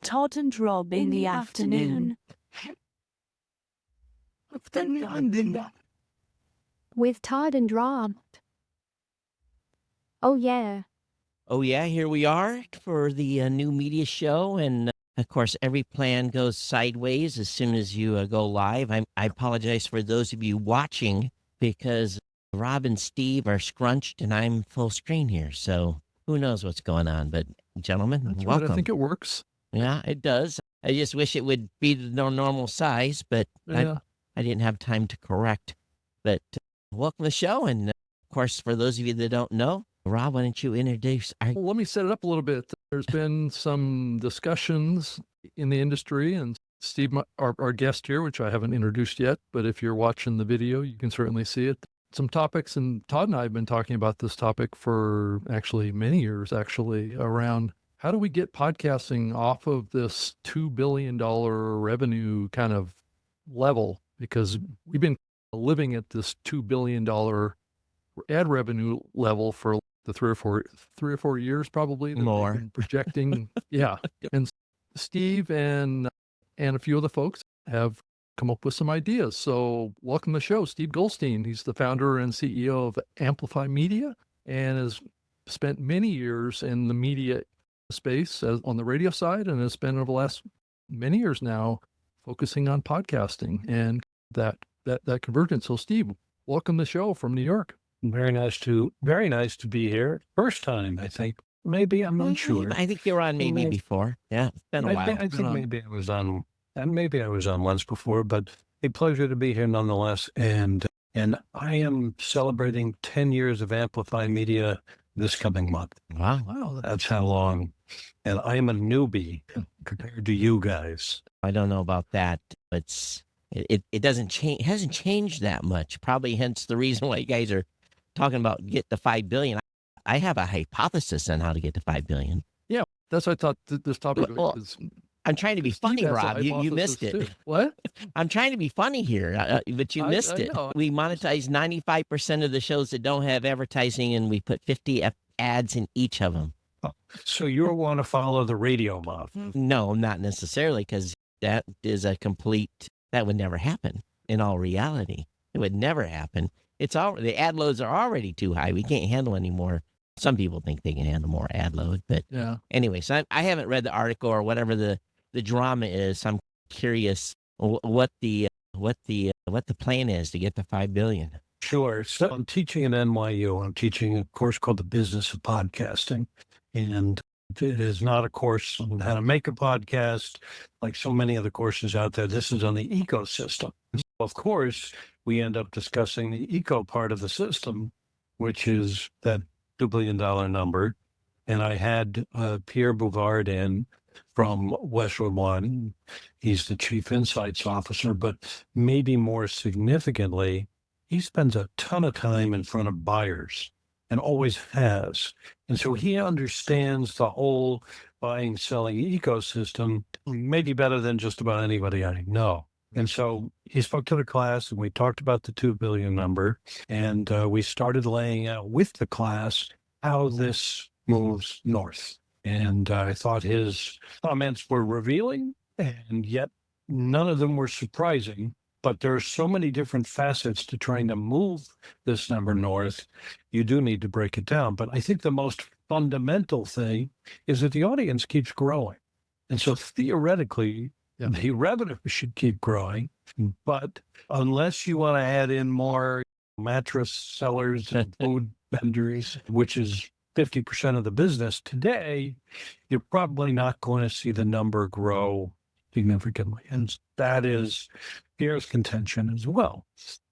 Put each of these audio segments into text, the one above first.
Todd and Rob in the afternoon. With Todd and Rob. Oh, yeah. Oh, yeah, here we are for the new media show. And of course, every plan goes sideways as soon as you go live. I apologize for those of you watching because Rob and Steve are scrunched and I'm full screen here. So who knows what's going on. But gentlemen, That's welcome. Right. I think it works. Yeah, it does. I just wish it would be the normal size, but Yeah. I didn't have time to correct. But welcome to the show. And of course, for those of you that don't know, Rob, why don't you introduce Well, let me set it up a little bit. There's been some discussions in the industry, and Steve, our guest here, which I haven't introduced yet, but if you're watching the video, you can certainly see it. Some topics, and Todd and I have been talking about this topic for actually many years, around how do we get podcasting off of this $2 billion revenue kind of level? Because we've been living at this $2 billion ad revenue level for the three or four years, probably that More. they've been projecting. Yeah. And Steve and a few of the folks have come up with some ideas. So welcome to the show, Steve Goldstein. He's the founder and CEO of Amplify Media and has spent many years in the media space on the radio side, and has spent over the last many years now focusing on podcasting and that convergence. So Steve, welcome to the show from New York. Very nice to be here. First time, I think. Maybe, I'm not sure. I think you were on maybe before. Yeah, it's been a while. I think maybe I was on, and maybe I was on once before, but a pleasure to be here nonetheless. And I am celebrating 10 years of Amplify Media this coming month. Wow. That's how long. And I am a newbie compared to you guys. I don't know about that. It doesn't change. It hasn't changed that much. Probably hence the reason why you guys are talking about get to 5 billion. I have a hypothesis on how to get to 5 billion. Yeah, that's what I thought this topic was. I'm trying to be funny, Rob. You missed it. Too. What? I'm trying to be funny here, but you missed it. Know. We monetize 95% of the shows that don't have advertising, and we put 50 ads in each of them. So you want to follow the radio model? No, not necessarily, because that would never happen in all reality. It would never happen. The ad loads are already too high. We can't handle any more. Some people think they can handle more ad load, but yeah. Anyway, so I haven't read the article or whatever the drama is. So I'm curious what the plan is to get to 5 billion. Sure. So I'm teaching at NYU. I'm teaching a course called The Business of Podcasting, and it is not a course on how to make a podcast like so many of the courses out there. This is on the ecosystem. Of course, we end up discussing the eco part of the system, which is that $2 billion number. And I had Pierre Bouvard in from Westwood One. He's the chief insights officer, but maybe more significantly, he spends a ton of time in front of buyers and always has. And so he understands the whole buying, selling ecosystem maybe better than just about anybody I know. And so he spoke to the class, and we talked about the 2 billion number, and we started laying out with the class how this moves north. And I thought his comments were revealing, and yet none of them were surprising. But there are so many different facets to trying to move this number north, you do need to break it down. But I think the most fundamental thing is that the audience keeps growing. And so theoretically, the revenue should keep growing. But unless you want to add in more mattress sellers and food vendors, which is 50% of the business today, you're probably not going to see the number grow significantly. And that is Pierre's contention as well,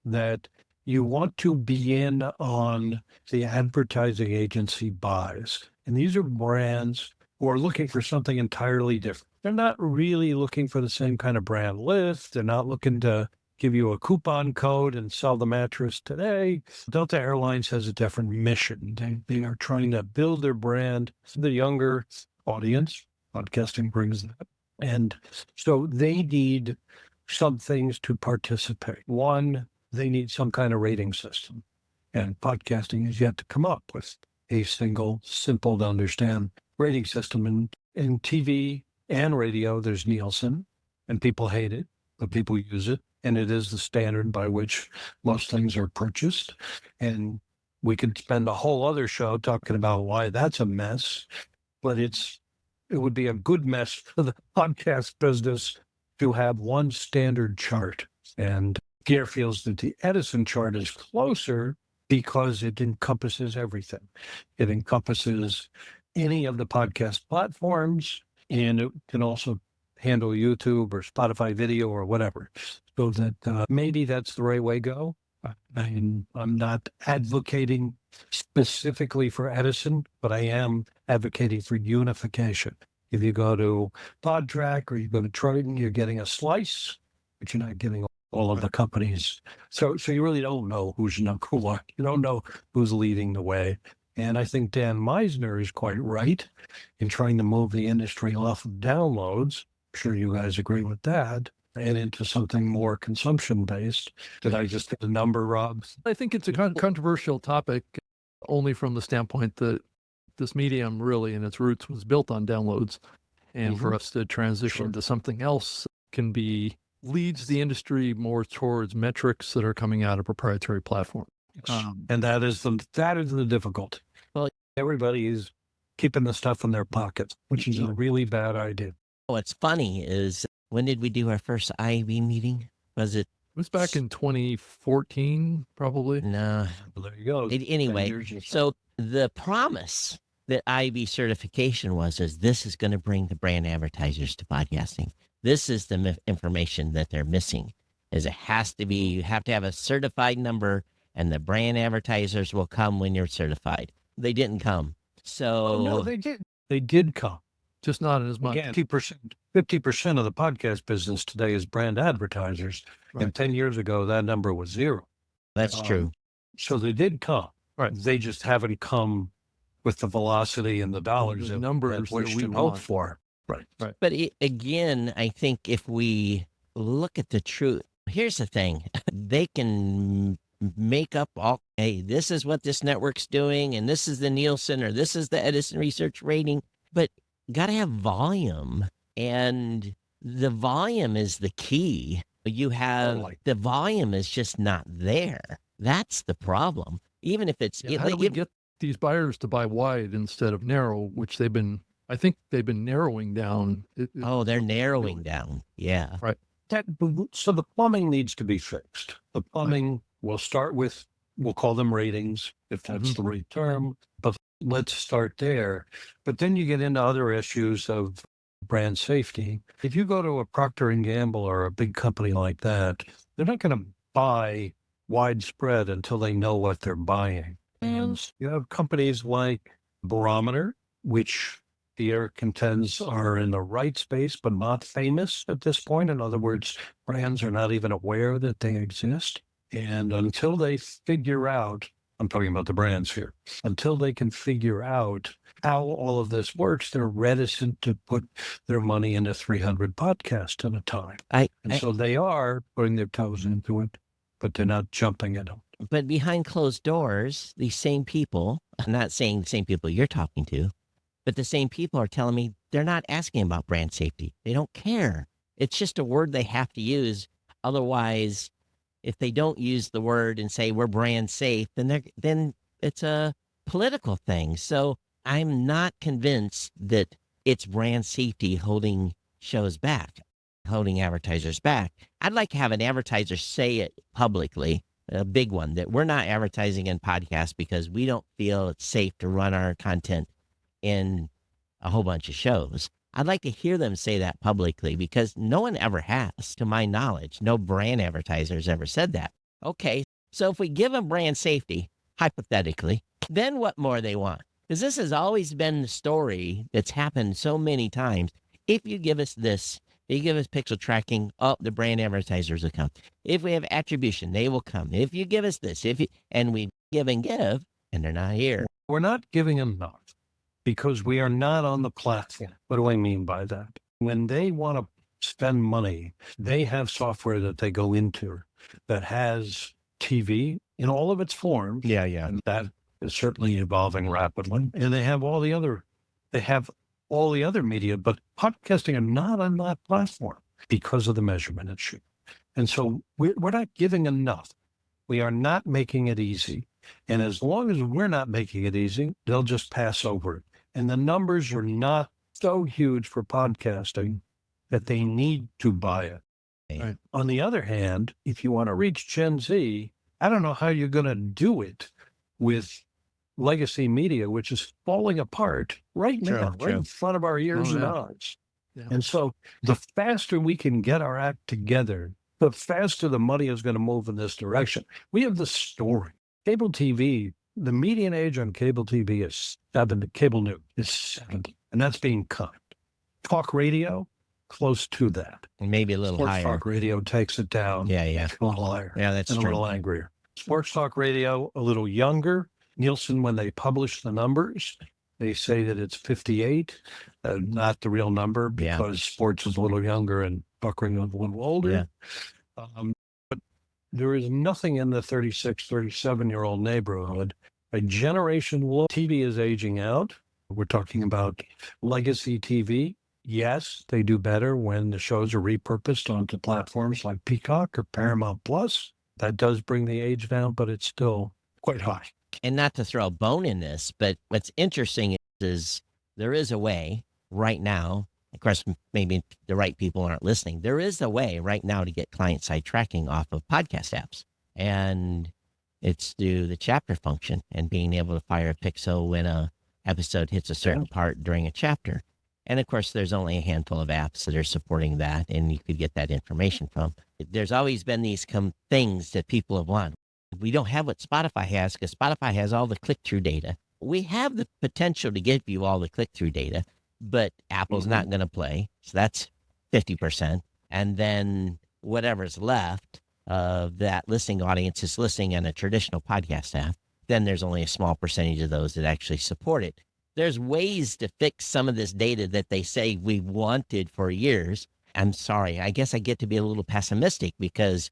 that you want to be in on the advertising agency buys. And these are brands who are looking for something entirely different. They're not really looking for the same kind of brand list. They're not looking to give you a coupon code and sell the mattress today. Delta Airlines has a different mission. They are trying to build their brand to the younger audience. Podcasting brings that. And so they need some things to participate. One, they need some kind of rating system. And podcasting is yet to come up with a single, simple to understand rating system. In TV and radio, there's Nielsen, and people hate it, but people use it. And it is the standard by which most things are purchased. And we could spend a whole other show talking about why that's a mess, but it would be a good mess for the podcast business to have one standard chart. And Pierre feels that the Edison chart is closer because it encompasses everything. It encompasses any of the podcast platforms, and it can also handle YouTube or Spotify video or whatever. So that maybe that's the right way to go. I'm not advocating specifically for Edison, but I am advocating for unification. If you go to PodTrack or you go to Triton, you're getting a slice, but you're not getting all of the companies. So you really don't know who's number one. You don't know who's leading the way. And I think Dan Meisner is quite right in trying to move the industry off of downloads. I'm sure you guys agree with that, and into something more consumption-based. Did I just get a number, Rob? I think it's a controversial topic only from the standpoint that this medium really in its roots was built on downloads. And for us to transition to something else leads the industry more towards metrics that are coming out of proprietary platforms. And that is the difficulty. Well, everybody is keeping the stuff in their pockets, which is a really bad idea. What's funny is, when did we do our first IAB meeting? Was it? It was back in 2014, probably. No. Well, there you go. Anyway, so the promise that IAB certification is this is going to bring the brand advertisers to podcasting. This is the information that they're missing, is it has to be, you have to have a certified number, and the brand advertisers will come when you're certified. They didn't come. So no, they did. They did come. Just not as much. Again, 50% of the podcast business today is brand advertisers. Right. And 10 years ago, that number was 0. that's true. So they did come. Right. They just haven't come with the velocity and the dollars The that numbers we that we hope want. for. Right. But again, I think if we look at the truth, here's the thing. They can make up hey, this is what this network's doing, and this is the Nielsen, or this is the Edison research rating, but got to have volume, and the volume is the key. You have, the volume is just not there. That's the problem. Even if it's... How do we get these buyers to buy wide instead of narrow, which I think they've been narrowing down. they're narrowing down. Yeah. Right. So the plumbing needs to be fixed. The plumbing, we'll start with, we'll call them ratings, if that's the right term, but let's start there. But then you get into other issues of brand safety. If you go to a Procter & Gamble or a big company like that, they're not going to buy widespread until they know what they're buying. And you have companies like Barometer, which Pierre contends are in the right space, but not famous at this point. In other words, brands are not even aware that they exist. And until they figure out, I'm talking about the brands here, until they can figure out how all of this works, they're reticent to put their money into 300 podcasts at a time. So they are putting their toes into it, but they're not jumping at them. But behind closed doors, these same people, I'm not saying the same people you're talking to, but the same people are telling me they're not asking about brand safety. They don't care. It's just a word they have to use. Otherwise, if they don't use the word and say we're brand safe, then it's a political thing. So I'm not convinced that it's brand safety holding shows back, holding advertisers back. I'd like to have an advertiser say it publicly, a big one, that we're not advertising in podcasts because we don't feel it's safe to run our content in a whole bunch of shows. I'd like to hear them say that publicly, because no one ever has, to my knowledge. No brand advertisers ever said that. Okay, so if we give them brand safety, hypothetically, then what more they want? Because this has always been the story that's happened so many times. If you give us this, if you give us pixel tracking, the brand advertisers will come. If we have attribution, they will come. If you give us this, and we give, and they're not here. We're not giving enough because we are not on the platform. What do I mean by that? When they want to spend money, they have software that they go into that has TV in all of its forms. Yeah. And that is certainly evolving rapidly. And they have all the other, they have all the other media, but podcasting are not on that platform because of the measurement issue. And so we're not giving enough. We are not making it easy. And as long as we're not making it easy, they'll just pass over it. And the numbers are not so huge for podcasting that they need to buy it. Right. On the other hand, if you want to reach Gen Z, I don't know how you're going to do it with legacy media, which is falling apart right now, right in front of our ears and eyes. Yeah. And so the faster we can get our act together, the faster the money is going to move in this direction. We have the story. Cable TV, the median age on cable TV is 70. Cable news is 70, and that's being cut. Talk radio, close to that. Maybe a little Sports higher. Talk radio takes it down. Yeah. A little higher. Yeah, that's and true. a little angrier. Sports Talk radio, a little younger. Nielsen, when they publish the numbers, they say that it's 58, not the real number because sports is a little younger and Cochrane is a little older. Yeah. But there is nothing in the 36, 37-year-old neighborhood. A generation, TV is aging out. We're talking about legacy TV. Yes, they do better when the shows are repurposed onto platforms like Peacock or Paramount Plus. That does bring the age down, but it's still quite high. And not to throw a bone in this, but what's interesting is there is a way right now, of course, maybe the right people aren't listening. There is a way right now to get client-side tracking off of podcast apps. And it's through the chapter function and being able to fire a pixel when a episode hits a certain part during a chapter. And of course, there's only a handful of apps that are supporting that, and you could get that information from. There's always been these things that people have wanted. We don't have what Spotify has because Spotify has all the click-through data. We have the potential to give you all the click-through data, but Apple's not going to play. So that's 50%. And then whatever's left of that listening audience is listening on a traditional podcast app. Then there's only a small percentage of those that actually support it. There's ways to fix some of this data that they say we wanted for years. I'm sorry. I guess I get to be a little pessimistic because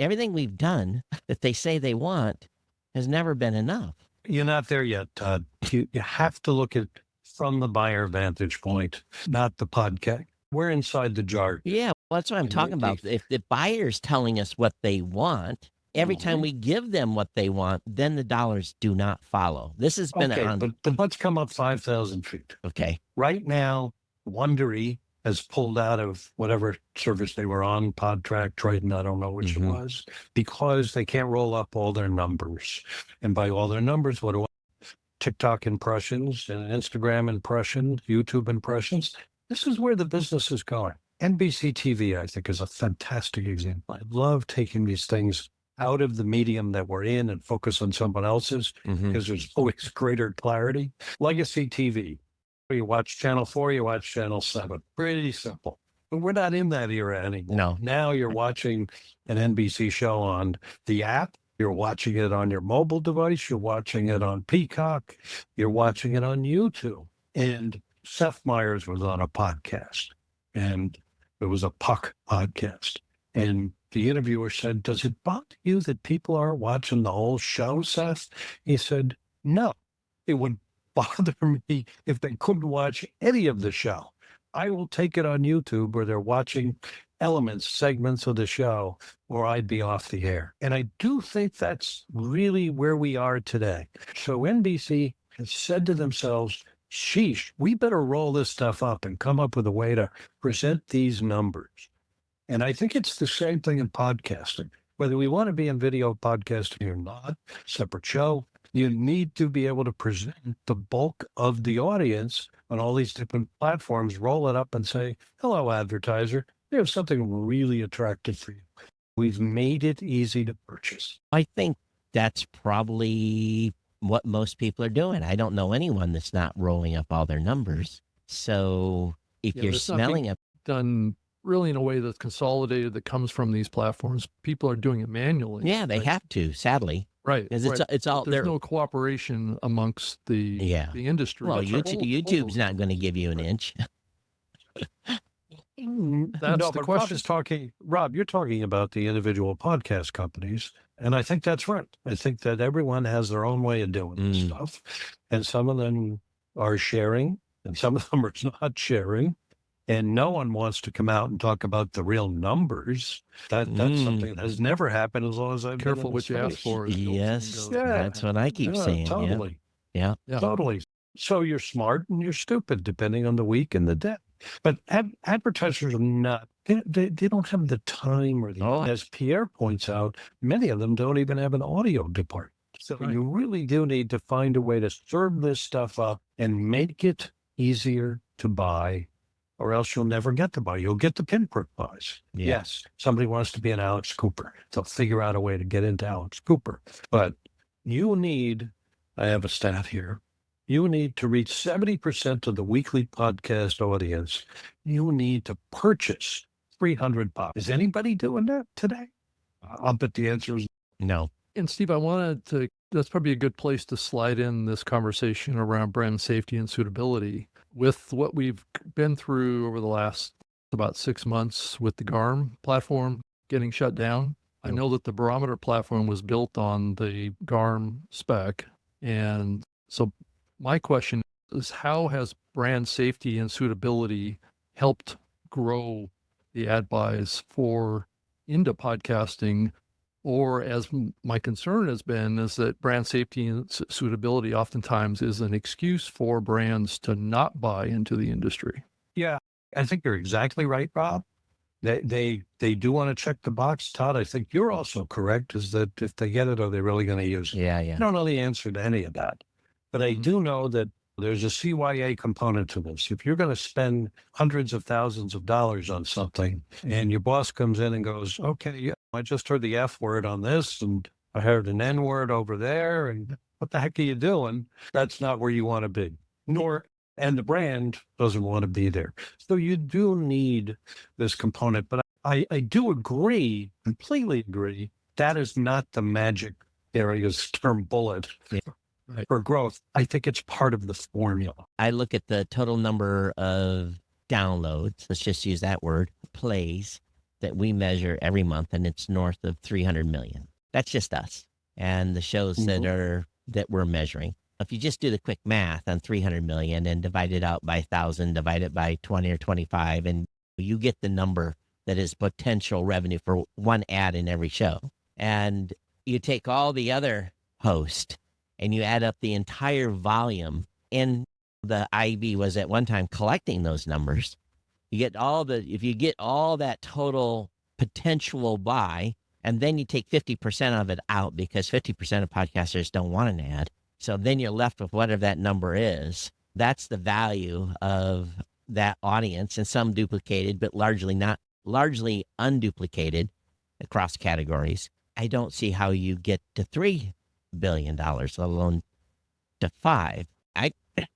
everything we've done that they say they want has never been enough. You're not there yet, Todd. You have to look at from the buyer vantage point, not the podcast. We're inside the jar. Yeah, well, that's what I'm talking about. If the buyer's telling us what they want, every time we give them what they want, then the dollars do not follow. This has been but let's come up 5,000 feet. Okay. Right now, Wondery has pulled out of whatever service they were on, PodTrack, Triton, I don't know which it was, because they can't roll up all their numbers. And by all their numbers, what do I? TikTok impressions and Instagram impressions, YouTube impressions. This is where the business is going. NBC TV, I think, is a fantastic example. I love taking these things out of the medium that we're in and focus on someone else's because there's always greater clarity. Legacy TV. You watch Channel 4, you watch Channel 7. Pretty simple. But we're not in that era anymore. No. Now you're watching an NBC show on the app. You're watching it on your mobile device. You're watching it on Peacock. You're watching it on YouTube. And Seth Meyers was on a podcast, and it was a Puck podcast. And the interviewer said, "Does it bother you that people aren't watching the whole show, Seth?" He said, "No, it would bother me if they couldn't watch any of the show. I will take it on YouTube where they're watching elements, segments of the show, or I'd be off the air." And I do think that's really where we are today. So NBC has said to themselves, sheesh, we better roll this stuff up and come up with a way to present these numbers. And I think it's the same thing in podcasting. Whether we want to be in video podcasting or not, separate show, you need to be able to present the bulk of the audience on all these different platforms, roll it up and say, "Hello, advertiser. We have something really attractive for you. We've made it easy to purchase." I think that's probably what most people are doing. I don't know anyone that's not rolling up all their numbers. So if you're smelling it done really in a way that's consolidated that comes from these platforms, people are doing it manually. Yeah, they have to, sadly. Right. Because it's all there's no cooperation amongst the industry. Well, YouTube's not going to give you an inch. That's the question. Rob, you're talking about the individual podcast companies. And I think that's right. I think that everyone has their own way of doing this stuff. And some of them are sharing and some of them are not sharing. And no one wants to come out and talk about the real numbers. That's something that has never happened as long as I've Careful been in what you ask space. for. As the old Yes, saying goes. that's what I keep saying. Totally. Yeah. Yeah. Totally. So you're smart and you're stupid, depending on the week and the day. But advertisers are not, they don't have the time or the, as Pierre points out, many of them don't even have an audio department. So you really do need to find a way to serve this stuff up and make it easier to buy, or else you'll never get to buy. You'll get the pinprick buys. Yeah. Yes, somebody wants to be an Alex Cooper. They'll figure out a way to get into Alex Cooper. But you need, I have a stat here, you need to reach 70% of the weekly podcast audience. You need to purchase $300. Is anybody doing that today? I'll bet the answer is No. And Steve, I wanted to, that's probably a good place to slide in this conversation around brand safety and suitability. With what we've been through over the last about 6 months with the GARM platform getting shut down, I know that the Barometer platform was built on the GARM spec. And so my question is, how has brand safety and suitability helped grow the ad buys for into podcasting? Or, as my concern has been, is that brand safety and suitability oftentimes is an excuse for brands to not buy into the industry. Yeah, I think you're exactly right, Rob. They do want to check the box. Todd, I think you're also correct, is that if they get it, are they really going to use it? Yeah. I don't know the answer to any of that. But I do know that there's a CYA component to this. If you're going to spend hundreds of thousands of dollars on something and your boss comes in and goes, okay, yeah, I just heard the F word on this and I heard an N word over there. And what the heck are you doing? That's not where you want to be. And the brand doesn't want to be there. So you do need this component. But I do agree, completely agree, that is not the magic area's term bullet. Right. For growth. I think it's part of the formula. I look at the total number of downloads, let's just use that word, plays that we measure every month, and it's north of 300 million. That's just us and the shows that we're measuring. If you just do the quick math on 300 million and divide it out by 1,000, divide it by 20 or 25, and you get the number that is potential revenue for one ad in every show. And you take all the other hosts and you add up the entire volume, and the IB was at one time collecting those numbers. You get if you get all that total potential buy, and then you take 50% of it out because 50% of podcasters don't want an ad. So then you're left with whatever that number is. That's the value of that audience, and some duplicated, but largely unduplicated across categories. I don't see how you get to $3 billion, let alone to $5.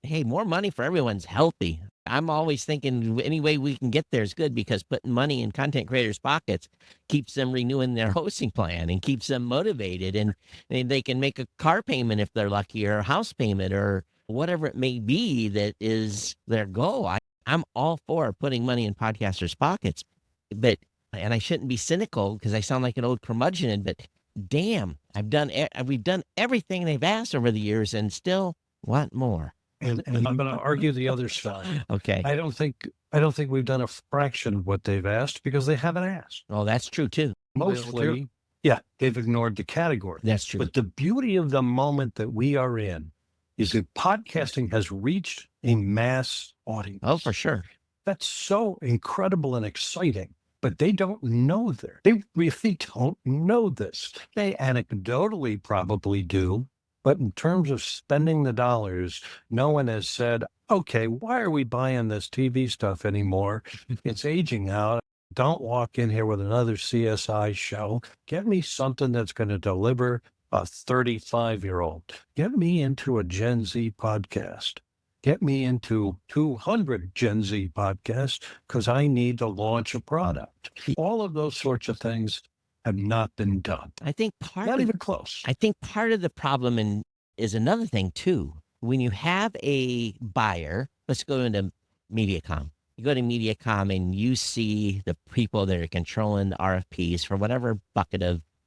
Hey, more money for everyone's healthy. I'm always thinking any way we can get there is good, because putting money in content creators' pockets keeps them renewing their hosting plan and keeps them motivated, and they can make a car payment if they're lucky, or a house payment, or whatever it may be that is their goal. I'm all for putting money in podcasters' pockets, and I shouldn't be cynical because I sound like an old curmudgeon, but damn, we've done everything they've asked over the years and still want more. And I'm going to argue the other side. Okay. I don't think we've done a fraction of what they've asked because they haven't asked. Oh, that's true too. Mostly, they've ignored the category. That's true. But the beauty of the moment that we are in is that podcasting has reached a mass audience. Oh, for sure. That's so incredible and exciting. But they don't know there. They really don't know this. They anecdotally probably do. But in terms of spending the dollars, no one has said, okay, why are we buying this TV stuff anymore? It's aging out. Don't walk in here with another CSI show. Get me something that's going to deliver a 35-year-old. Get me into a Gen Z podcast. Get me into 200 Gen Z podcasts because I need to launch a product. All of those sorts of things have not been done. I think Not even close. I think part of the problem is another thing too. When you have a buyer, let's go into MediaCom. You go to MediaCom and you see the people that are controlling the RFPs for whatever bucket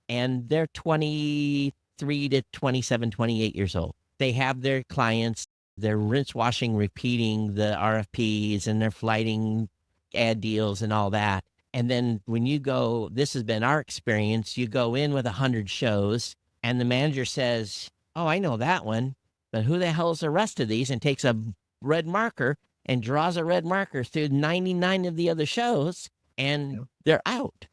and they're 23 to 27, 28 years old. They have their clients. they're rinse, washing, repeating the RFPs, and they're flighting ad deals and all that. And then when you go, this has been our experience, you go in with 100 shows and the manager says, oh, I know that one, but who the hell is the rest of these? And takes a red marker and draws a red marker through 99 of the other shows, and they're out.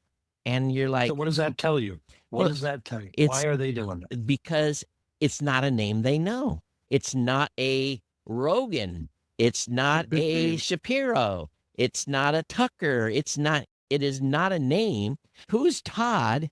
And you're like, So what does that tell you? What Well, does that tell you? it's- Why are they doing that? because it's not a name they know. It's not a Rogan. It's not a Shapiro. It's not a Tucker. It is not a name. Who's Todd?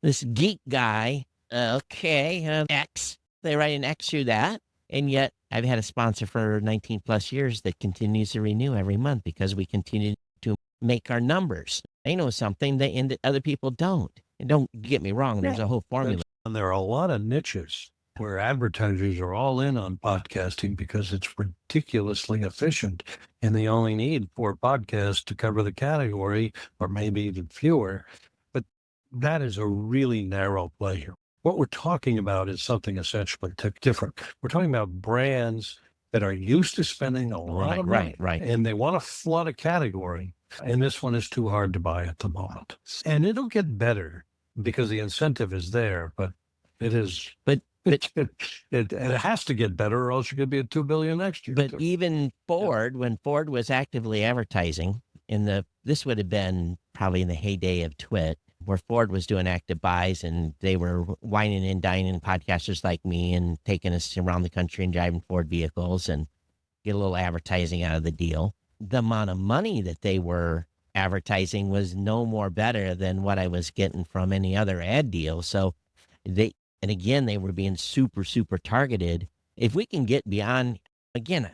This geek guy. Okay, X. They write an X through that. And yet I've had a sponsor for 19 plus years that continues to renew every month because we continue to make our numbers. They know something that other people don't. And don't get me wrong, there's a whole formula. And there are a lot of niches where advertisers are all in on podcasting because it's ridiculously efficient, and they only need 4 podcasts to cover the category, or maybe even fewer. But that is a really narrow play here. What we're talking about is something essentially different. We're talking about brands that are used to spending a lot of money, Right. and they want to flood a category. And this one is too hard to buy at the moment. And it'll get better because the incentive is there, but it is. But It has to get better, or else you could be at $2 billion next year. But even Ford, when Ford was actively advertising this would have been probably in the heyday of Twit, where Ford was doing active buys and they were whining and dining podcasters like me and taking us around the country and driving Ford vehicles and get a little advertising out of the deal. The amount of money that they were advertising was no more better than what I was getting from any other ad deal. So and again, they were being super, super targeted. If we can get beyond, again,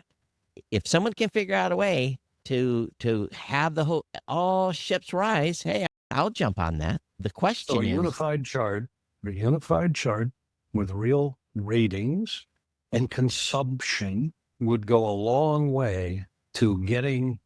if someone can figure out a way to have all ships rise, hey, I'll jump on that. The question So is, a unified chart with real ratings and consumption would go a long way to getting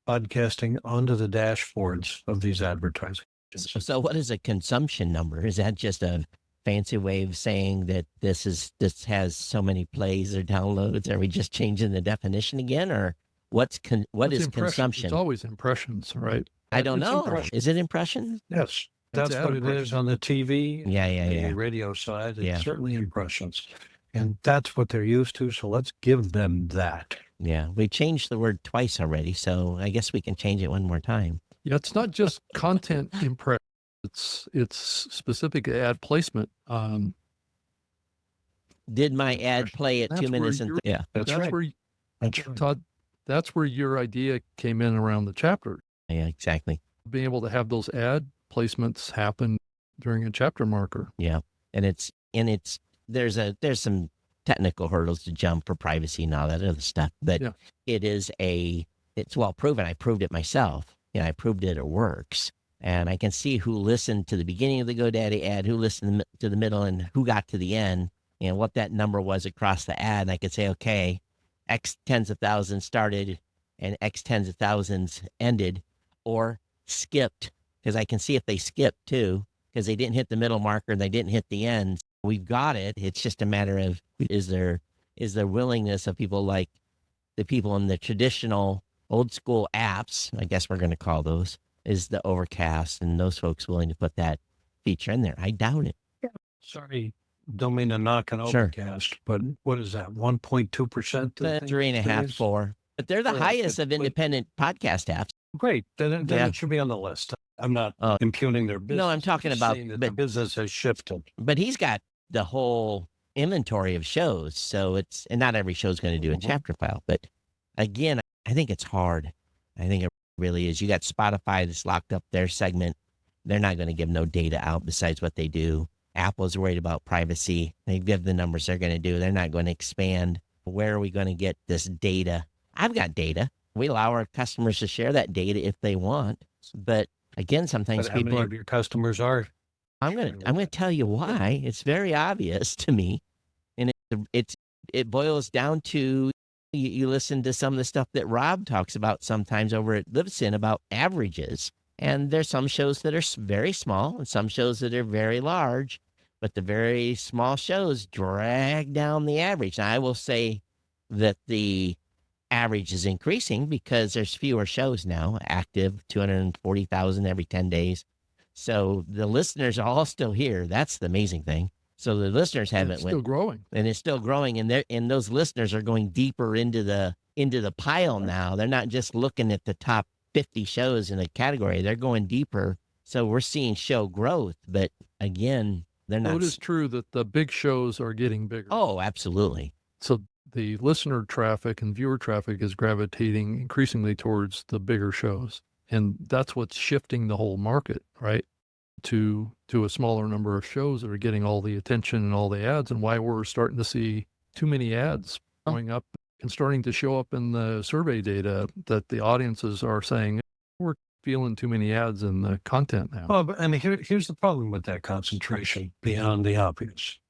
podcasting onto the dashboards of these advertising agencies. so what is a consumption number? Is that just a fancy way of saying that this has so many plays or downloads? Are we just changing the definition again, or what is Impressions. consumption? It's always impressions, right? I don't It's know. impression. Is it impressions? Yes, that's It's what ad it is impression. on the TV, Yeah. the radio side. It's Yeah. certainly impressions. And that's what they're used to. So let's give them that. Yeah, we changed the word twice already, so I guess we can change it one more time. Yeah, it's not just content impression. It's specific ad placement. Did my ad play at That's 2 minutes where and yeah? That's right. where That's right. Todd, that's where your idea came in around the chapter. Yeah, exactly. Being able to have those ad placements happen during a chapter marker. Yeah, and there's some technical hurdles to jump for privacy and all that other stuff, but Yeah. it's well proven. I proved it myself. I proved it works. And I can see who listened to the beginning of the GoDaddy ad, who listened to the middle, and who got to the end, and what that number was across the ad. And I could say, okay, X tens of thousands started and X tens of thousands ended, or skipped, because I can see if they skipped too, because they didn't hit the middle marker and they didn't hit the end. We've got it. It's just a matter of is there willingness of people like the people in the traditional old school apps, I guess we're going to call those, is the Overcast, and those folks willing to put that feature in there. I doubt it. Sorry, don't mean to knock an Sure. Overcast, but what is that? 1.2%? 3.5, 4. But they're the Yeah, highest of but- independent podcast apps. Great. Then Yeah. it should be on the list. I'm not Oh. impugning their business. No, I'm talking just about- saying that but- the business has shifted. But he's got the whole inventory of shows. So and not every show is going to do a Mhm. chapter file. But again, I think it's hard. I think it really is. You got Spotify that's locked up their segment. They're not going to give no data out besides what they do. Apple's worried about privacy. They give the numbers they're going to do. They're not going to expand. Where are we going to get this data? I've got data. We allow our customers to share that data if they want. But again, sometimes But how people many are of your customers are? I'm gonna tell you why. It's very obvious to me, and it boils down to you listen to some of the stuff that Rob talks about sometimes over at Libsyn about averages, and there's some shows that are very small and some shows that are very large, but the very small shows drag down the average. Now, I will say that the average is increasing because there's fewer shows now, active 240,000 every 10 days. So the listeners are all still here. That's the amazing thing. So the listeners And haven't it's still growing. and it's still growing, and those listeners are going deeper into the pile now. They're not just looking at the top 50 shows in a category. They're going deeper. So we're seeing show growth, but again, they're So not. it is true that the big shows are getting bigger. Oh, absolutely. So the listener traffic and viewer traffic is gravitating increasingly towards the bigger shows. And that's what's shifting the whole market, right? To a smaller number of shows that are getting all the attention and all the ads, and why we're starting to see too many ads going up and starting to show up in the survey data that the audiences are saying, we're feeling too many ads in the content now. Well, but, here's the problem with that concentration beyond the obvious.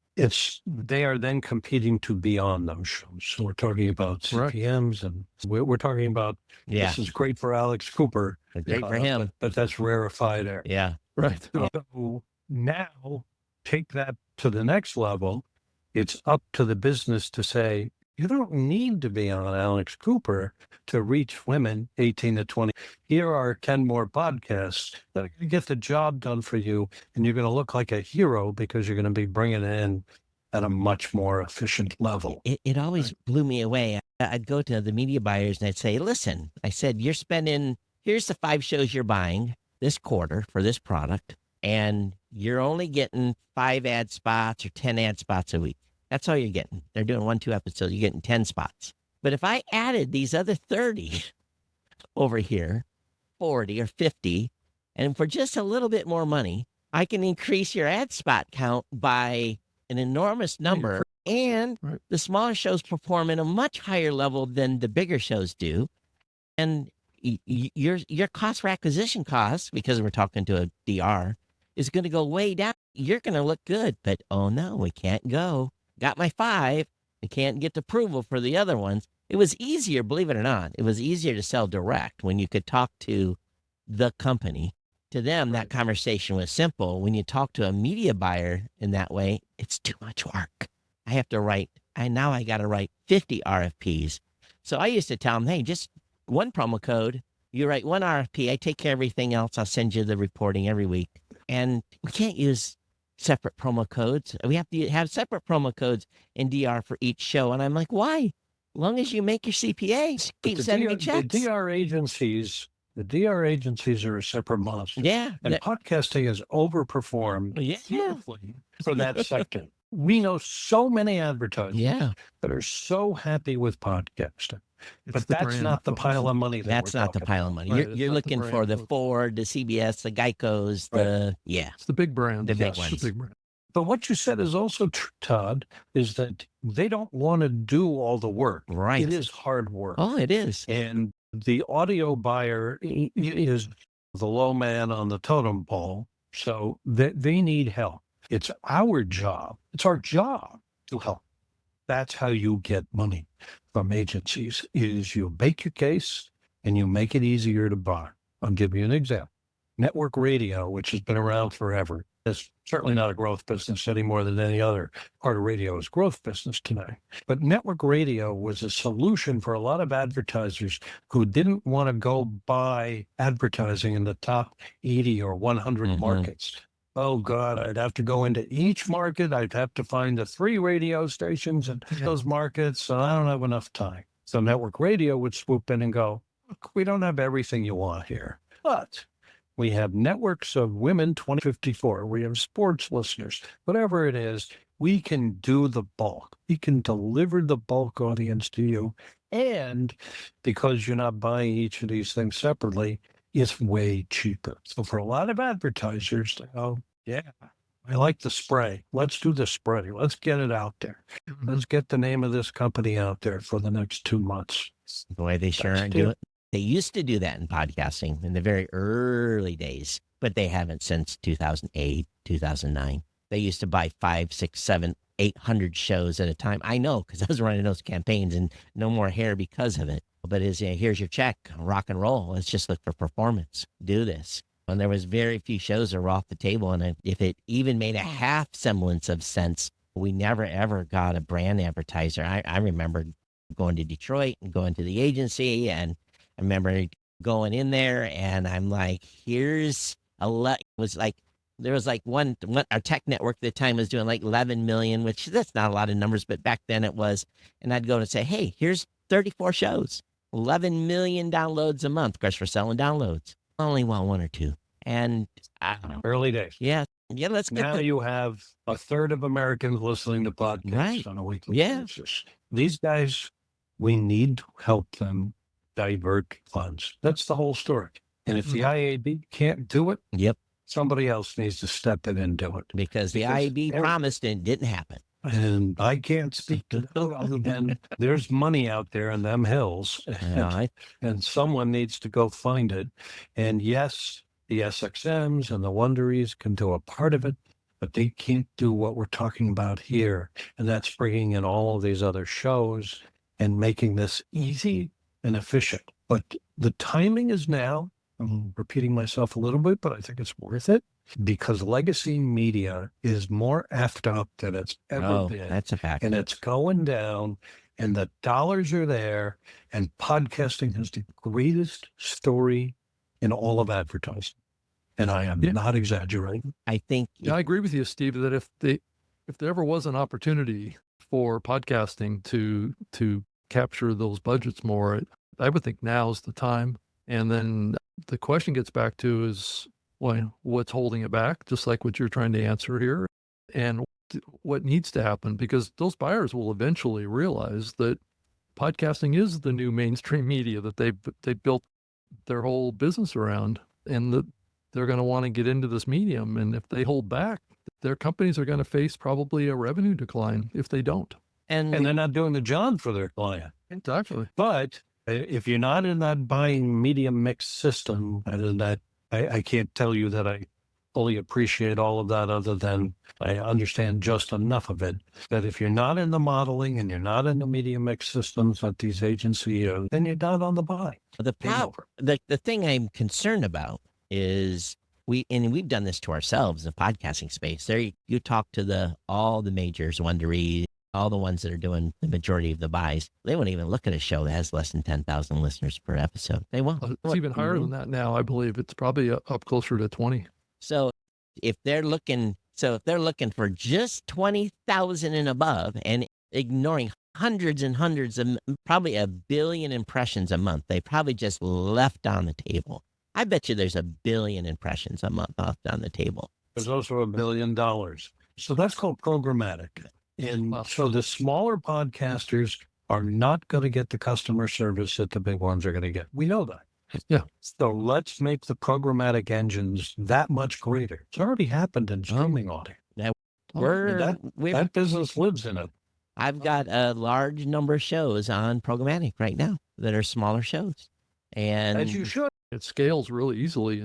They are then competing to be on those shows. So we're talking about CPMs, and we're talking about, this is great for Alex Cooper. Great for him. But that's rarefied air. Yeah. Right. So now take that to the next level. It's up to the business to say, you don't need to be on Alex Cooper to reach women 18 to 20. Here are 10 more podcasts that are going to get the job done for you. And you're going to look like a hero because you're going to be bringing it in at a much more efficient level. It always blew me away. I'd go to the media buyers and I'd say, listen, I said, here's the 5 shows you're buying this quarter for this product, and you're only getting 5 ad spots or 10 ad spots a week. That's all you're getting. They're doing 1-2 episodes. You're getting 10 spots. But if I added these other 30 over here, 40 or 50, and for just a little bit more money, I can increase your ad spot count by an enormous number. And the smaller shows perform at a much higher level than the bigger shows do. And your cost for acquisition costs, because we're talking to a DR, is going to go way down. You're going to look good, but oh no, we can't go. Got my 5. I can't get approval for the other ones. It was easier, believe it or not. It was easier to sell direct when you could talk to the company. To them, that conversation was simple. When you talk to a media buyer in that way, it's too much work. I have to write, I got to write 50 RFPs. So I used to tell them, hey, just one promo code. You write one RFP. I take care of everything else. I'll send you the reporting every week. And we can't use separate promo codes. We have to have separate promo codes in DR for each show. And I'm like, why? As long as you make your CPA, keep sending me checks. The DR agencies are a separate monster. Yeah. And podcasting has overperformed beautifully for that sector. We know so many advertisers that are so happy with podcasting. But that's not the pile of money. That's not the pile of money. You're looking for the Ford, the CBS, the Geicos, It's the big brands. The big ones. The big brand. But what you said is also true, Todd, is that they don't want to do all the work. Right. It is hard work. Oh, it is. And the audio buyer is the low man on the totem pole. So they need help. It's our job. It's our job to help. That's how you get money from agencies, is you make your case and you make it easier to buy. I'll give you an example. Network radio, which has been around forever, is certainly not a growth business any more than any other part of radio is growth business today. But network radio was a solution for a lot of advertisers who didn't want to go buy advertising in the top 80 or 100 markets. Oh, God, I'd have to go into each market. I'd have to find the 3 radio stations in those markets. So I don't have enough time. So network radio would swoop in and go, look, we don't have everything you want here, but we have networks of women 2054. We have sports listeners, whatever it is, we can do the bulk. We can deliver the bulk audience to you. And because you're not buying each of these things separately, it's way cheaper. So for a lot of advertisers, they go, yeah, I like the spray. Let's do the spray. Let's get it out there. Let's get the name of this company out there for the next 2 months. Boy, they sure aren't doing it. They used to do that in podcasting in the very early days, but they haven't since 2008, 2009. They used to buy 5, 6, 7, 800 shows at a time. I know, because I was running those campaigns, and no more hair because of it. But here's your check, rock and roll. Let's just look for performance. Do this. And there was very few shows that were off the table. And if it even made a half semblance of sense, we never, ever got a brand advertiser. I remember going to Detroit and going to the agency. And I remember going in there and I'm like, here's there was like one, our tech network at the time was doing like 11 million, which that's not a lot of numbers, but back then it was. And I'd go and say, hey, here's 34 shows, 11 million downloads a month. Of course, we're selling downloads. I only want one or two. And I don't know. Early days. Yeah. Yeah. Let's get Now you have a third of Americans listening to podcasts Right. on a weekly Yeah. basis. These guys, we need to help them divert funds. That's the whole story. And if the IAB can't do it, Yep. somebody else needs to step in and do it. Because the IAB promised and it didn't happen. And I can't speak to them other than there's money out there in them hills, and someone needs to go find it. And yes, the SXMs and the Wonderies can do a part of it, but they can't do what we're talking about here. And that's bringing in all of these other shows and making this easy and efficient. But the timing is now. I'm repeating myself a little bit, but I think it's worth it because legacy media is more effed up than it's ever been. That's a fact. And it's going down and the dollars are there, and podcasting has the greatest story in all of advertising. And I am not exaggerating. I think. I agree with you, Steve, that if there ever was an opportunity for podcasting to capture those budgets more, I would think now's the time. And then the question gets back to is, well, what's holding it back? Just like what you're trying to answer here, and what needs to happen, because those buyers will eventually realize that podcasting is the new mainstream media that they built their whole business around, and that they're going to want to get into this medium. And if they hold back, their companies are going to face probably a revenue decline if they don't. And they're not doing the job for their client. Exactly. But if you're not in that buying media mix system, and that I can't tell you that I fully appreciate all of that, other than I understand just enough of it, that if you're not in the modeling and you're not in the media mix systems at these agencies, then you're not on the buy. the thing I'm concerned about is we've done this to ourselves in the podcasting space. There you talk to all the majors, Wondery, all the ones that are doing the majority of the buys, they won't even look at a show that has less than 10,000 listeners per episode. They won't. It's even higher than that now, I believe. It's probably up closer to 20. So if they're looking for just 20,000 and above and ignoring hundreds and hundreds of, probably 1 billion impressions a month, they probably just left on the table. I bet you there's 1 billion impressions a month left on the table. There's also $1 billion. So that's called programmatic. And so the smaller podcasters are not going to get the customer service that the big ones are going to get. We know that. Yeah. So let's make the programmatic engines that much greater. It's already happened in streaming audio. Now, that business lives in it. I've got a large number of shows on programmatic right now that are smaller shows. And as you should. It scales really easily.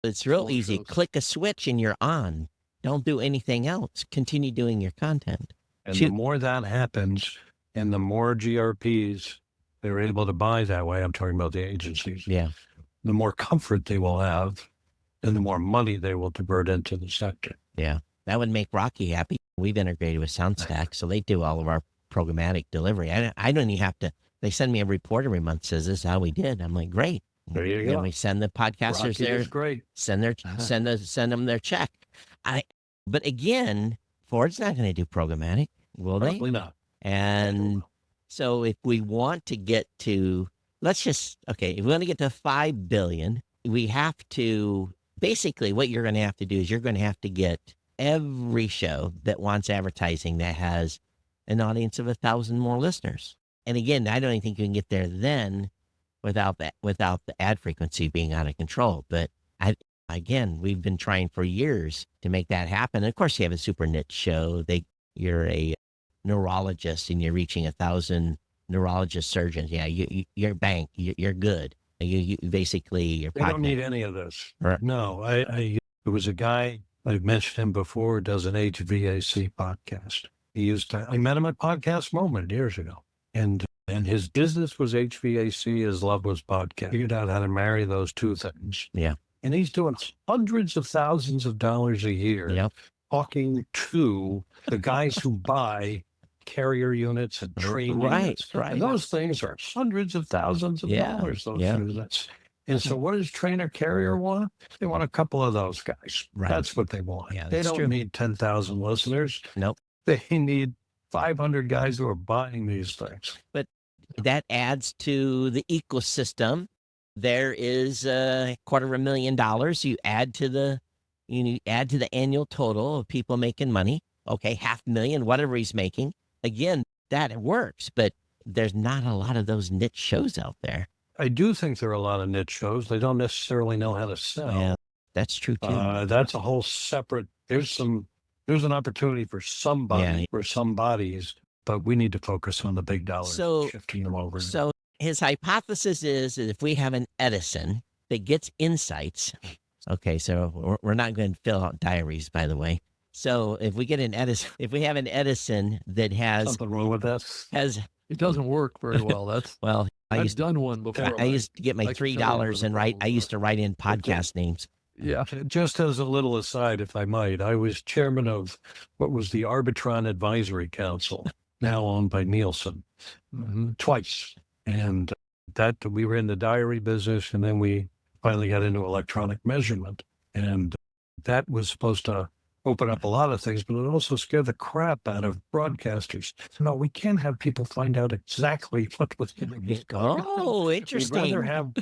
It's real easy. Shows. Click a switch and you're on. Don't do anything else. Continue doing your content. And the more that happens, and the more GRPs they're able to buy that way, I'm talking about the agencies, yeah, the more comfort they will have, and the more money they will divert into the sector. Yeah, that would make Rocky happy. We've integrated with SoundStack, so they do all of our programmatic delivery. I don't even have to. They send me a report every month, says this is how we did. I'm like, great. There you go. Then we send the podcasters Rocky there. is great. Send them their check. But again, Ford's not going to do programmatic, will they? Probably not. And so if we want to get to, if we want to get to 5 billion, we have to, basically what you're going to have to do is you're going to have to get every show that wants advertising that has an audience of 1,000 more listeners. And again, I don't even think you can get there then without the ad frequency being out of control. But again, we've been trying for years to make that happen. And of course, you have a super niche show. You're a neurologist and you're reaching 1,000 neurologist surgeons. Yeah, you're bank. You're good. You basically you're. They don't need any of this. Right. No, there was a guy I've mentioned him before. Does an HVAC podcast. I met him at Podcast Moment years ago, and his business was HVAC. His love was podcast. Figured out how to marry those two things. Yeah. And he's doing hundreds of thousands of dollars a year talking to the guys who buy carrier units and train Right, units. right. And those things are hundreds of thousands of Yeah, dollars, those yeah. units. And so what does trainer carrier want? They want a couple of those guys. Right. That's what they want. Yeah, They that's don't true. need 10,000 listeners. Nope. They need 500 guys who are buying these things. But that adds to the ecosystem. There is $250,000 you add to the annual total of people making money. Okay, 500,000, whatever he's making. Again, that works, but there's not a lot of those niche shows out there. I do think there are a lot of niche shows. They don't necessarily know how to sell. Yeah, that's true too. That's a whole separate. There's an opportunity for somebody, for some bodies, but we need to focus on the big dollars, So- shifting them over. So his hypothesis is that if we have an Edison that gets insights, okay, so we're not going to fill out diaries, by the way. So if we get an Edison, if we have an Edison that has Something wrong with that? It doesn't work very well. That's well, I've done one before. I used to get my I can tell you where $3 the and write. I problems used to write in podcast names. Yeah. Just as a little aside, if I might, I was chairman of what was the Arbitron Advisory Council, now owned by Nielsen, twice. And that we were in the diary business, and then we finally got into electronic measurement. And that was supposed to open up a lot of things, but it also scared the crap out of broadcasters. No, we can't have people find out exactly what was in the Oh, We'd interesting. rather have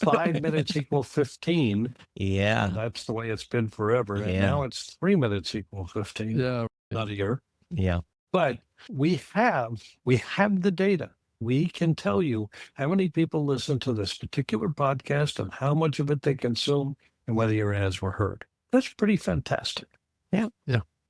5 minutes equal 15. Yeah, That's the way it's been forever. And Yeah. now it's 3 minutes equal 15. Yeah. Not a year. yeah. But we have the data. We can tell you how many people listen to this particular podcast and how much of it they consume and whether your ads were heard. That's pretty fantastic.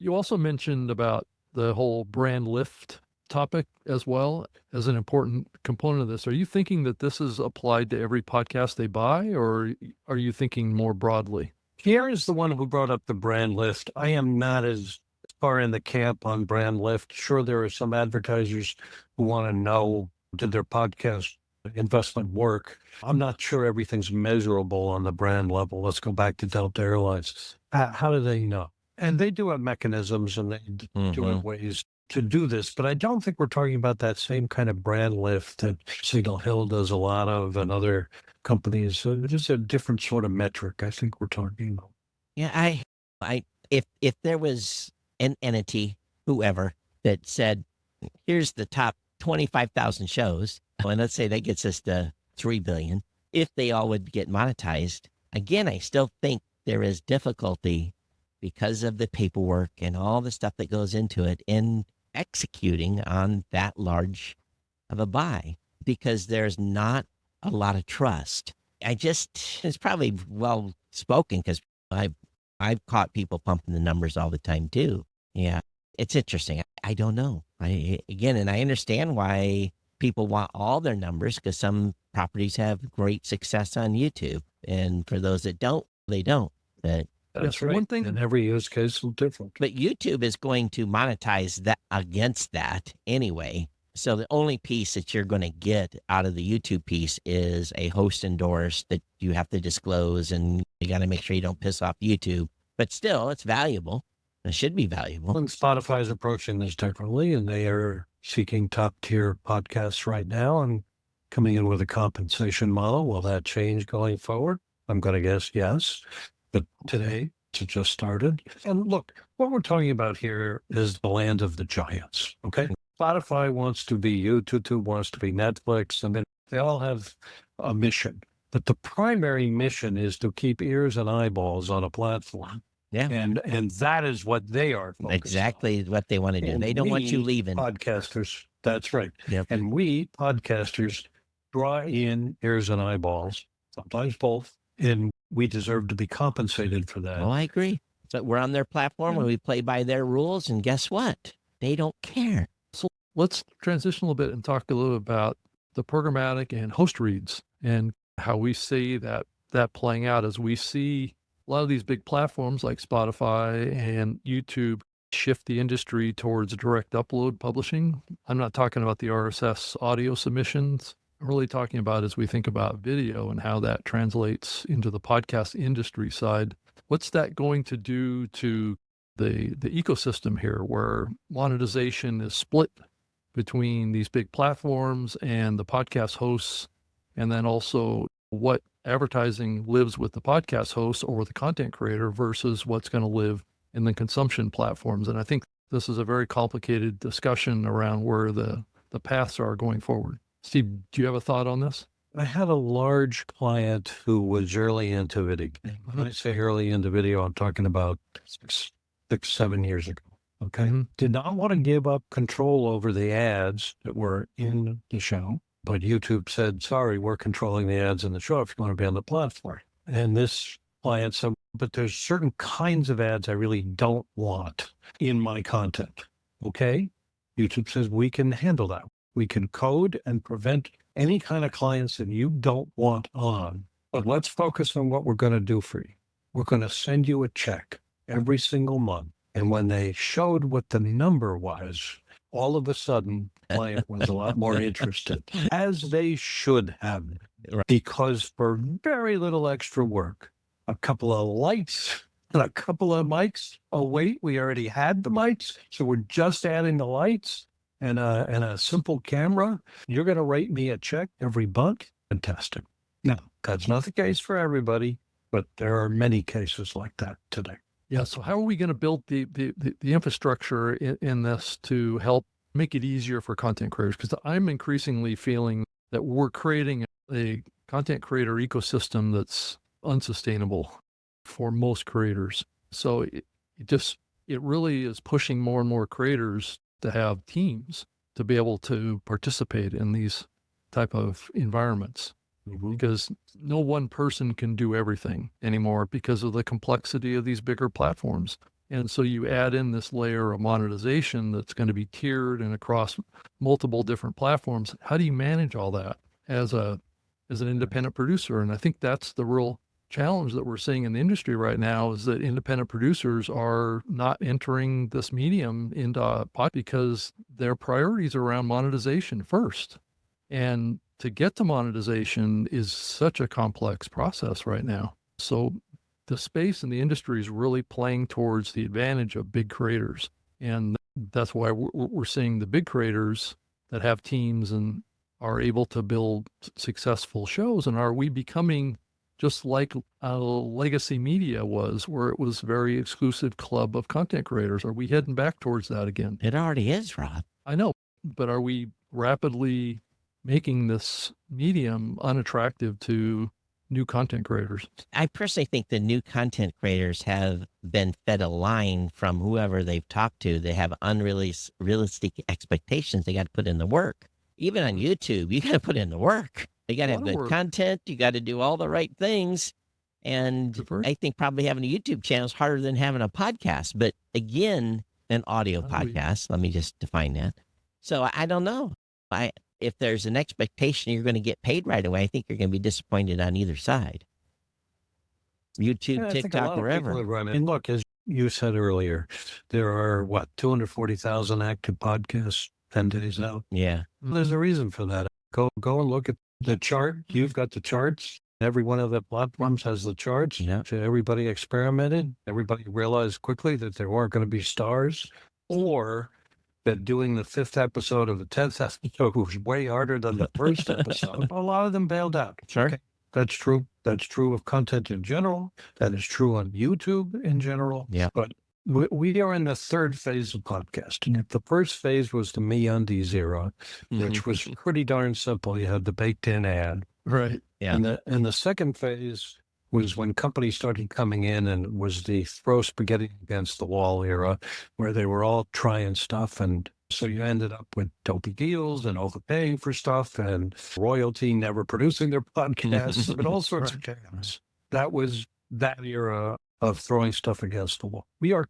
You also mentioned about the whole brand lift topic as well as an important component of this. Are you thinking that this is applied to every podcast they buy, or are you thinking more broadly? Pierre is the one who brought up the brand lift. I am not as far in the camp on brand lift. Sure, there are some advertisers who want to know, did their podcast investment work? I'm not sure everything's measurable on the brand level. Let's go back to Delta Airlines. How do they know? And they do have mechanisms and they do have ways to do this, but I don't think we're talking about that same kind of brand lift that Signal Hill does a lot of and other companies. So it's just a different sort of metric I think we're talking about. Yeah, if there was an entity, whoever, that said, here's the top 25,000 shows, and let's say that gets us to 3 billion, if they all would get monetized, again, I still think there is difficulty because of the paperwork and all the stuff that goes into it in executing on that large of a buy, because there's not a lot of trust. It's probably well spoken because I've caught people pumping the numbers all the time too. Yeah, it's interesting. I don't know. And I understand why people want all their numbers, because some properties have great success on YouTube, and for those that don't, they don't. But That's Yeah, right. one thing- And every use case is different. But YouTube is going to monetize that against that anyway. So the only piece that you're going to get out of the YouTube piece is a host endorsed that you have to disclose, and you got to make sure you don't piss off YouTube. But still, it's valuable. It should be valuable. And Spotify is approaching this differently, and they are seeking top tier podcasts right now and coming in with a compensation model. Will that change going forward? I'm going to guess yes. But today, it just started. And look, what we're talking about here is the land of the giants. Okay. Spotify wants to be YouTube wants to be Netflix. I mean, they all have a mission. But the primary mission is to keep ears and eyeballs on a platform. Yeah. And that is what they are focused on. Exactly what they want to do. And They don't want you we, leaving. Podcasters, that's right. Yep. And we, podcasters, draw in ears and eyeballs, sometimes both, and we deserve to be compensated for that. Oh, I agree. So we're on their platform where we play by their rules, and guess what? They don't care. Let's transition a little bit and talk a little about the programmatic and host reads and how we see that playing out as we see a lot of these big platforms like Spotify and YouTube shift the industry towards direct upload publishing. I'm not talking about the RSS audio submissions. I'm really talking about as we think about video and how that translates into the podcast industry side. What's that going to do to the ecosystem here, where monetization is split between these big platforms and the podcast hosts, and then also what advertising lives with the podcast host or the content creator versus what's going to live in the consumption platforms. And I think this is a very complicated discussion around where the paths are going forward. Steve, do you have a thought on this? I had a large client who was early into video. When I say early into video, I'm talking about 7 years ago. Okay. Mm-hmm. Did not want to give up control over the ads that were in the show, but YouTube said, sorry, we're controlling the ads in the show if you want to be on the platform. And this client said, but there's certain kinds of ads I really don't want in my content. Okay. YouTube says we can handle that. We can code and prevent any kind of clients that you don't want on. But let's focus on what we're going to do for you. We're going to send you a check every single month. And when they showed what the number was, all of a sudden, the client was a lot more interested, as they should have. Right. Because for very little extra work, a couple of lights and a couple of mics. Oh, wait, we already had the mics. So we're just adding the lights and a simple camera. You're going to write me a check every month? Fantastic. Now, that's not the case for everybody, but there are many cases like that today. Yeah. So how are we going to build the infrastructure in this to help make it easier for content creators? Because I'm increasingly feeling that we're creating a content creator ecosystem that's unsustainable for most creators. So it really is pushing more and more creators to have teams to be able to participate in these type of environments. Because no one person can do everything anymore because of the complexity of these bigger platforms. And so you add in this layer of monetization that's going to be tiered and across multiple different platforms. How do you manage all that as an independent producer? And I think that's the real challenge that we're seeing in the industry right now, is that independent producers are not entering this medium into pod because their priorities are around monetization first. And to get to monetization is such a complex process right now. So the space in the industry is really playing towards the advantage of big creators. And that's why we're seeing the big creators that have teams and are able to build successful shows. And are we becoming just like legacy media was, where it was very exclusive club of content creators? Are we heading back towards that again? It already is, Rob. I know, but are we rapidly making this medium unattractive to new content creators? I personally think the new content creators have been fed a line from whoever they've talked to. They have unrealistic expectations. They got to put in the work. Even on YouTube, you got to put in the work. You got to have good content. You got to do all the right things. And I think probably having a YouTube channel is harder than having a podcast. But again, an audio podcast, let me just define that. So I don't know. If there's an expectation you're going to get paid right away, I think you're going to be disappointed on either side. YouTube, TikTok, wherever. And look, as you said earlier, there are 240,000 active podcasts 10 days out. Yeah. There's a reason for that. Go and look at the chart. You've got the charts. Every one of the platforms has the charts. Yeah. So everybody experimented. Everybody realized quickly that there weren't going to be stars, or that doing the 5th episode of the 10th episode was way harder than the first episode. A lot of them bailed out. Sure. Okay. That's true. That's true of content in general. That is true on YouTube in general. Yeah. But we are in the 3rd phase of podcasting. If the first phase was the MeUndies era, which was pretty darn simple. You had the baked-in ad. Right. Yeah. And the second phase was when companies started coming in, and it was the throw spaghetti against the wall era, where they were all trying stuff. And so you ended up with dopey deals and overpaying for stuff and royalty never producing their podcasts and all sorts of jams. That was that era of throwing stuff against the wall. We are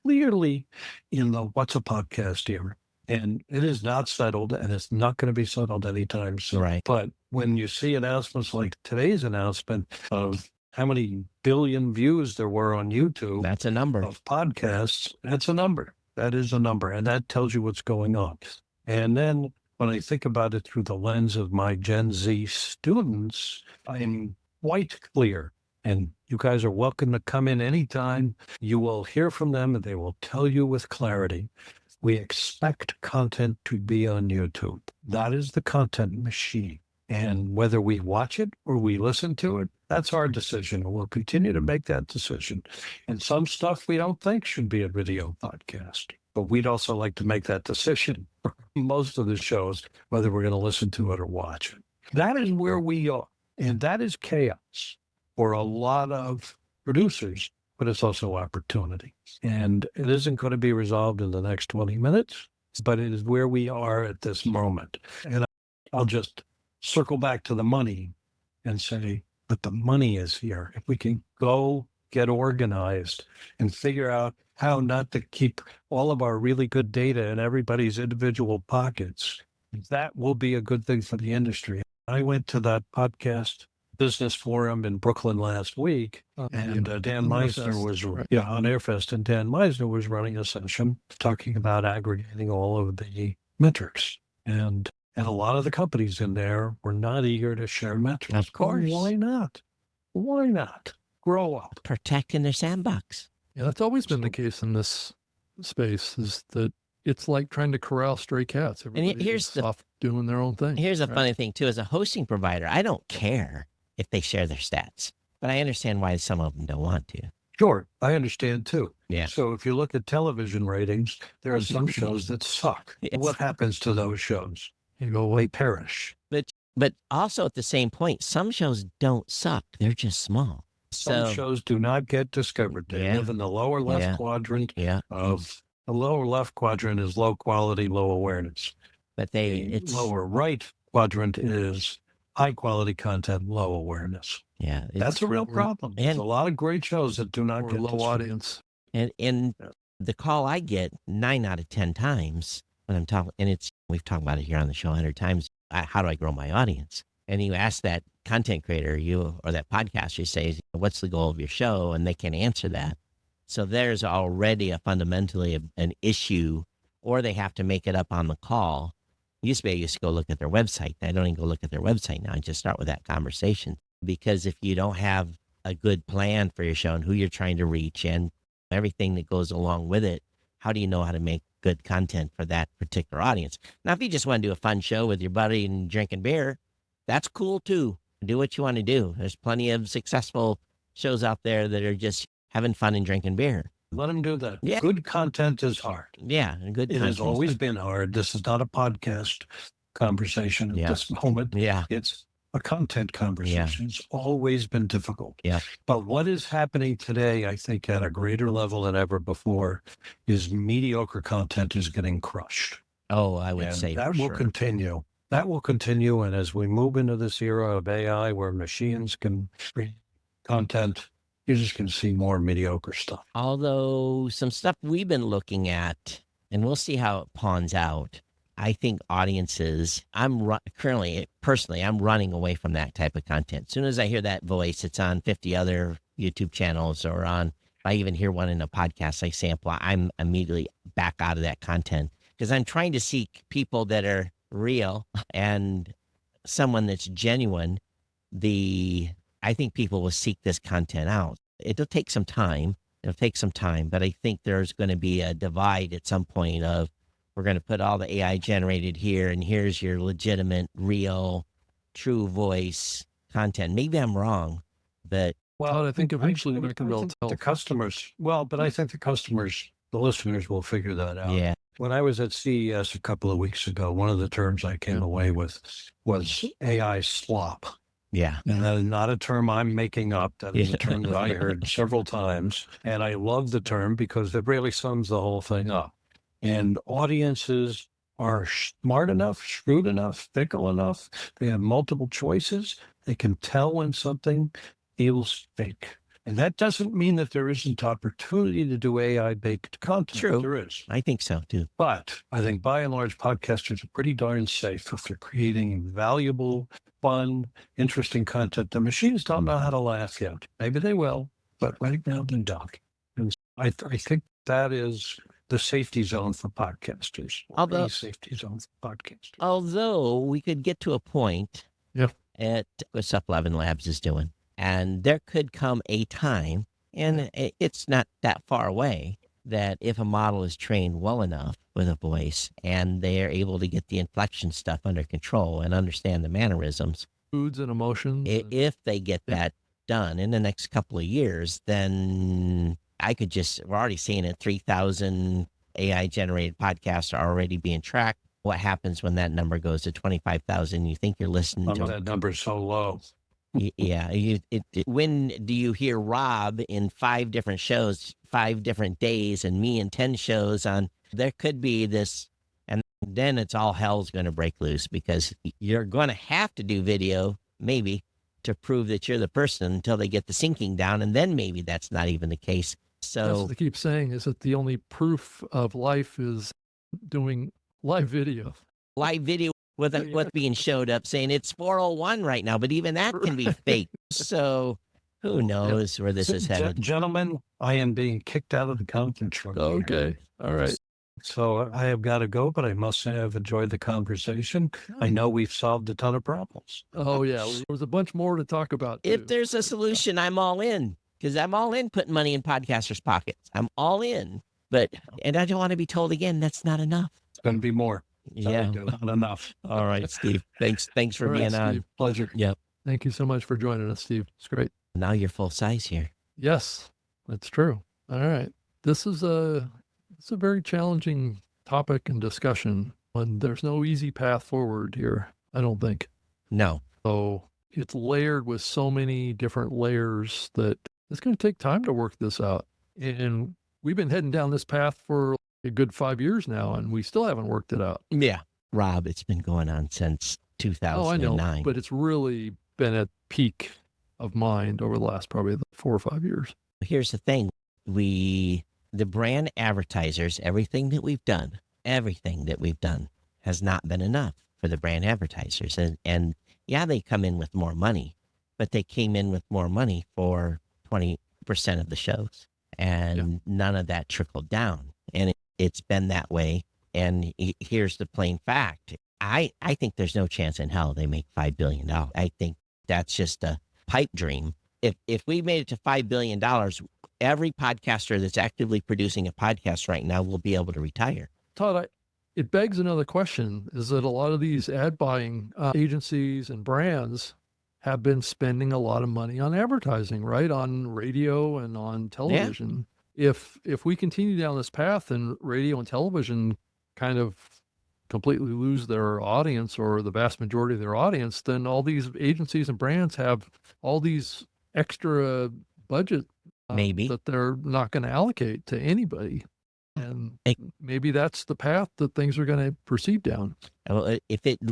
clearly in the what's a podcast era. And it is not settled, and it's not going to be settled anytime soon. Right. But when you see announcements like today's announcement of how many billion views there were on YouTube, That's a number. of podcasts, that's a number. That is a number, and that tells you what's going on. And then when I think about it through the lens of my Gen Z students, I'm quite clear. And you guys are welcome to come in anytime. You will hear from them, and they will tell you with clarity We expect content to be on YouTube. That is the content machine. And whether we watch it or we listen to it, that's our decision. And we'll continue to make that decision. And some stuff we don't think should be a video podcast. But we'd also like to make that decision for most of the shows, whether we're going to listen to it or watch it. That is where we are. And that is chaos for a lot of producers, but it's also opportunity. And it isn't going to be resolved in the next 20 minutes, but it is where we are at this moment. And I'll just circle back to the money and say, but the money is here. If we can go get organized and figure out how not to keep all of our really good data in everybody's individual pockets, that will be a good thing for the industry. I went to that podcast business forum in Brooklyn last week, and Dan Meisner was on Airfest, and Dan Meisner was running a session talking about aggregating all of the metrics. And a lot of the companies in there were not eager to share metrics. Of course. Why not? Why not? Grow up. Protecting their sandbox. Yeah, that's always been the case in this space, is that it's like trying to corral stray cats. Everybody here's is off doing their own thing. Here's a funny thing, too. As a hosting provider, I don't care if they share their stats, but I understand why some of them don't want to. Sure, I understand too. Yeah. So if you look at television ratings, there are some shows that suck. Yes. What happens to those shows? You go, wait, They perish. But also at the same point, some shows don't suck. They're just small. Some So, shows do not get discovered. They Yeah. live in the lower left Yeah. quadrant yeah, of the lower left quadrant is low quality, low awareness. but The lower right quadrant is high quality content, low awareness. yeah. That's a real problem. There's and- a lot of great shows that do not or get low discovered. audience. And Yeah. the call I get 9 out of 10 times when I'm talking, and we've talked about it here on the show 100 times. How do I grow my audience? And you ask that content creator, or that podcaster, say, what's the goal of your show? And they can't answer that. So there's already fundamentally an issue, or they have to make it up on the call. I used to go look at their website. I don't even go look at their website now. I just start with that conversation. Because if you don't have a good plan for your show and who you're trying to reach and everything that goes along with it, how do you know how to make good content for that particular audience? Now, if you just want to do a fun show with your buddy and drinking beer, that's cool too. Do what you want to do. There's plenty of successful shows out there that are just having fun and drinking beer. Let them do that. Yeah. Good content is hard. Yeah, and good It has content. always been hard. This is not a podcast conversation at Yeah. this moment. Yeah, It's a content conversation. It's always been difficult. Yeah. But what is happening today, I think, at a greater level than ever before, is mediocre content is getting crushed. oh, I would And say that for will sure. continue. That will continue. And as we move into this era of AI where machines can create content, you're just going to see more mediocre stuff. Although some stuff we've been looking at, and we'll see how it pawns out. I think audiences, personally, I'm running away from that type of content. As soon as I hear that voice, it's on 50 other YouTube channels or if I even hear one in a podcast I sample, I'm immediately back out of that content because I'm trying to seek people that are real and someone that's genuine. I think people will seek this content out. It'll take some time. But I think there's going to be a divide at some point of, we're going to put all the AI generated here, and here's your legitimate, real, true voice content. Maybe I'm wrong, but Well, I think eventually they're going to be able to tell. the customers, but I think the listeners will figure that out. yeah, When I was at CES a couple of weeks ago, one of the terms I came away with was AI slop. yeah, And that is not a term I'm making up. That is a term that I heard several times. And I love the term because it really sums the whole thing up. And audiences are smart enough, shrewd enough, fickle enough. They have multiple choices. They can tell when something feels fake. And that doesn't mean that there isn't opportunity to do AI-baked content. True. There is. I think so too. But I think by and large, podcasters are pretty darn safe if they're creating valuable, fun, interesting content. The machines don't know how to laugh yet. Maybe they will, but right now they don't. And I think that is the safety zone for podcasters. Although- The safety zone for podcasters. Although we could get to a point Yeah. at what Sup11 Labs is doing, and there could come a time, and it's not that far away, that if a model is trained well enough with a voice and they're able to get the inflection stuff under control and understand the mannerisms, Foods and emotions. if they get Yeah. that done in the next couple of years, then we're already seeing it, 3,000 AI generated podcasts are already being tracked. What happens when that number goes to 25,000? You think you're listening to That number's so low. Yeah. When do you hear Rob in 5 different shows, 5 different days, and me in 10 shows on? There could be this, and then it's all hell's going to break loose because you're going to have to do video, maybe, to prove that you're the person until they get the syncing down, and then maybe that's not even the case. That's So what they keep saying, is that the only proof of life is doing live video. live video with what's being showed up saying it's 4:01 right now, but even that can be fake. So who knows where this is headed? Gentlemen, I am being kicked out of the conference room. Okay. All right. So I have got to go, but I must say I've enjoyed the conversation. I know we've solved a ton of problems. Oh, yeah. There was a bunch more to talk about. If too. there's a solution, I'm all in, because I'm all in putting money in podcasters' pockets. I'm all in. And I don't want to be told again, that's not enough. It's going to be more. Yeah. Not enough. All right, Steve. Thanks for All right, being on. Steve. Pleasure. Yep. Thank you so much for joining us, Steve. It's great. Now you're full size here. Yes, that's true. All right. This is it's a very challenging topic and discussion, and there's no easy path forward here, I don't think. No. So it's layered with so many different layers that it's going to take time to work this out. And we've been heading down this path for a good 5 years now, and we still haven't worked it out. Yeah. Rob, it's been going on since 2009. Oh, I know, but it's really been at peak of mind over the last probably 4 or 5 years. Here's the thing. The brand advertisers, everything that we've done has not been enough for the brand advertisers. And yeah, they come in with more money, but they came in with more money for 20% of the shows. And none of that trickled down. And it's been that way. And here's the plain fact. I think there's no chance in hell they make $5 billion. I think that's just a pipe dream. If we made it to $5 billion, every podcaster that's actively producing a podcast right now will be able to retire. Todd, it begs another question, is that a lot of these ad buying agencies and brands have been spending a lot of money on advertising, right? On radio and on television. Yeah. If we continue down this path and radio and television kind of completely lose their audience or the vast majority of their audience, then all these agencies and brands have all these extra budget maybe that they're not going to allocate to anybody. And maybe that's the path that things are going to proceed down. Well,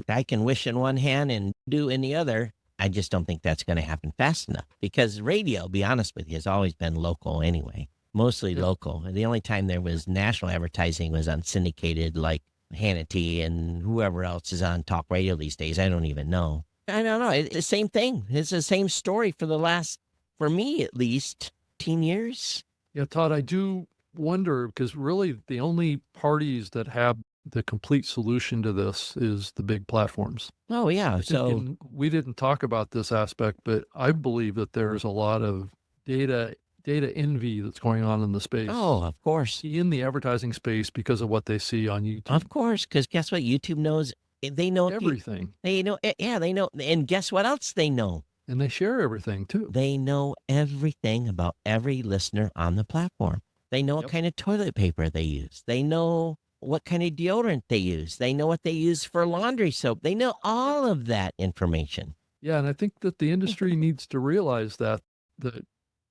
I can wish in one hand and do in the other, I just don't think that's going to happen fast enough, because radio, be honest with you, has always been local anyway, mostly local. And the only time there was national advertising was on syndicated, like Hannity and whoever else is on talk radio these days. I don't even know. I don't know. It's the same thing. It's the same story for the last, for me at least, 10 years. Yeah, Todd, I do wonder, because really the only parties that have the complete solution to this is the big platforms. Oh, yeah. So we didn't talk about this aspect, but I believe that there's a lot of data envy that's going on in the space. Oh, of course. In the advertising space because of what they see on YouTube. Of course, because guess what? YouTube knows. They know everything. They know. Yeah, they know. And guess what else they know? And they share everything too. They know everything about every listener on the platform. They know what kind of toilet paper they use. They know what kind of deodorant they use. They know what they use for laundry soap. They know all of that information. Yeah, and I think that the industry needs to realize that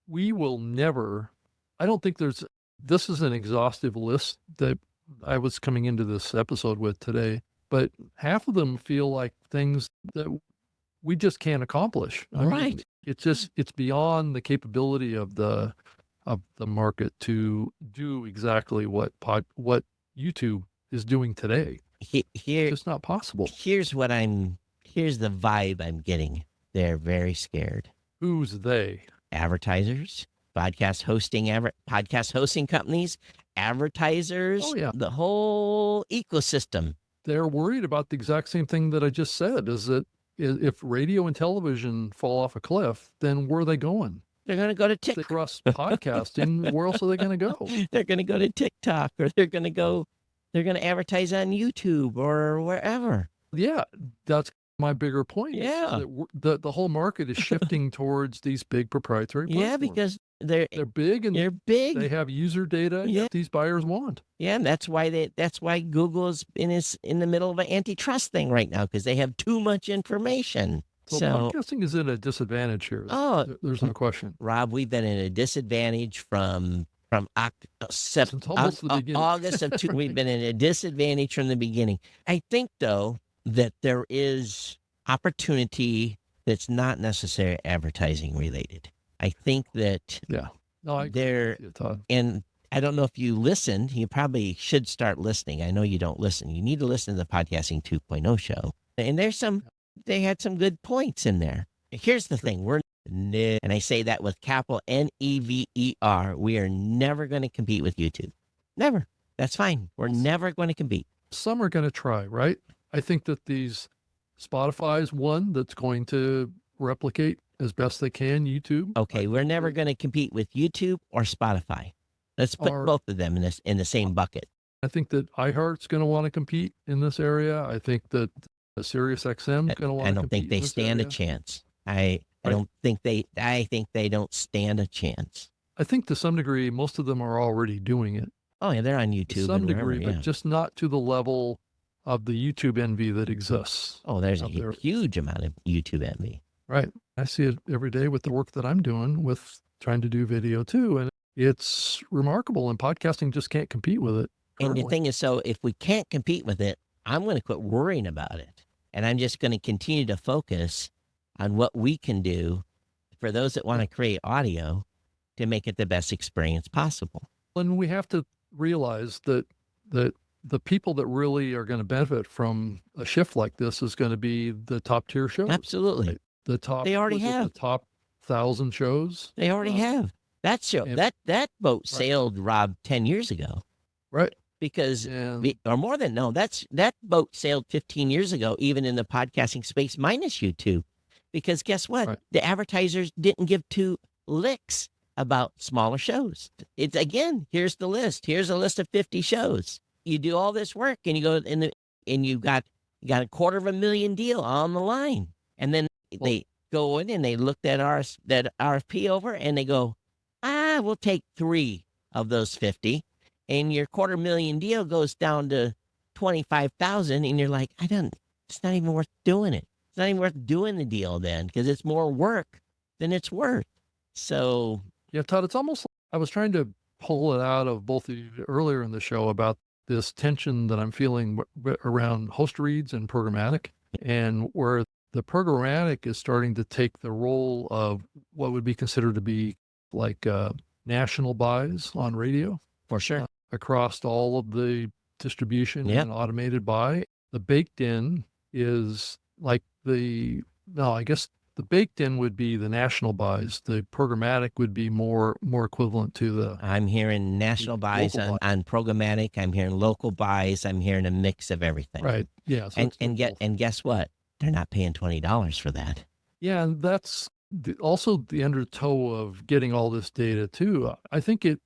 we will never, I don't think this is an exhaustive list that I was coming into this episode with today, but half of them feel like things that we just can't accomplish. I mean, it's beyond the capability of the market to do exactly what YouTube is doing today. Here, it's just not possible. Here's the vibe I'm getting. They're very scared. Who's they? Advertisers, podcast hosting companies, advertisers, the whole ecosystem. They're worried about the exact same thing that I just said, is that if radio and television fall off a cliff, then where are they going? They're going to go to They TikTok. cross podcasting. Where else are they going to go? They're going to go to TikTok, or they're going to advertise on YouTube or wherever. Yeah, that's my bigger point. is Yeah. that the whole market is shifting towards these big proprietary platforms. Yeah, because they're big and they're big. they have user data Yeah. that these buyers want. Yeah, and that's why Google is in the middle of an antitrust thing right now, because they have too much information. So So, podcasting is at a disadvantage here. oh, There's no question. Rob, we've been in a disadvantage from Since almost the beginning. August of two. We've been in a disadvantage from the beginning. I think, though, that there is opportunity that's not necessarily advertising related. I think that Yeah. No, I agree there, with you, Todd. and I don't know if you listened. You probably should start listening. I know you don't listen. You need to listen to the Podcasting 2.0 show. And they had some good points in there. Here's the thing. And I say that with capital NEVER. We are never going to compete with YouTube. Never. That's fine. We're never going to compete. Some are going to try, right? I think that Spotify's one that's going to replicate as best they can YouTube. Okay, we're never going to compete with YouTube or Spotify. Let's put both of them in the same bucket. I think that iHeart's going to want to compete in this area. I think that SiriusXM is going to want to compete. I don't think they in this stand a area. chance. I think they don't stand a chance. I think to some degree, most of them are already doing it. Oh yeah, they're on YouTube To some and wherever, degree, yeah. but just not to the level of the YouTube envy that exists. Oh, there's a out there. huge amount of YouTube envy. Right. I see it every day with the work that I'm doing with trying to do video too. And it's remarkable. And podcasting just can't compete with it. And the currently. thing is, so if we can't compete with it, I'm going to quit worrying about it. And I'm just going to continue to focus on what we can do for those that want to create audio to make it the best experience possible. And we have to realize that the people that really are going to benefit from a shift like this is going to be the top tier shows. Absolutely. Right? The top. They already was it have. the top 1,000 shows. They already have. That show, and- that boat sailed, Rob, 10 years ago. Right. Because, And or more than, no, that boat sailed 15 years ago, even in the podcasting space, minus YouTube. Because guess what? Right. The advertisers didn't give two licks about smaller shows. It's, again, here's the list. Here's a list of 50 shows. You do all this work and you go and you got a $250,000 deal on the line. And then they go in and they looked at that RFP over and they go, we'll take 3 of those 50. And your $250,000 deal goes down to 25,000, and you're like, it's not even worth doing it. It's not even worth doing the deal then, because it's more work than it's worth. So yeah, Todd, it's almost like I was trying to pull it out of both of you earlier in the show about this tension that I'm feeling around host reads and programmatic, and where the programmatic is starting to take the role of what would be considered to be like national buys on radio. for sure. Across all of the distribution Yep. and automated buy. The baked in is like I guess the baked in would be the national buys. The programmatic would be more equivalent to the. I'm hearing national buys Local on programmatic. I'm hearing local buys. I'm hearing a mix of everything. Right. Yeah. So And guess what? They're not paying $20 for that. yeah, and that's also the undertow of getting all this data too. I think it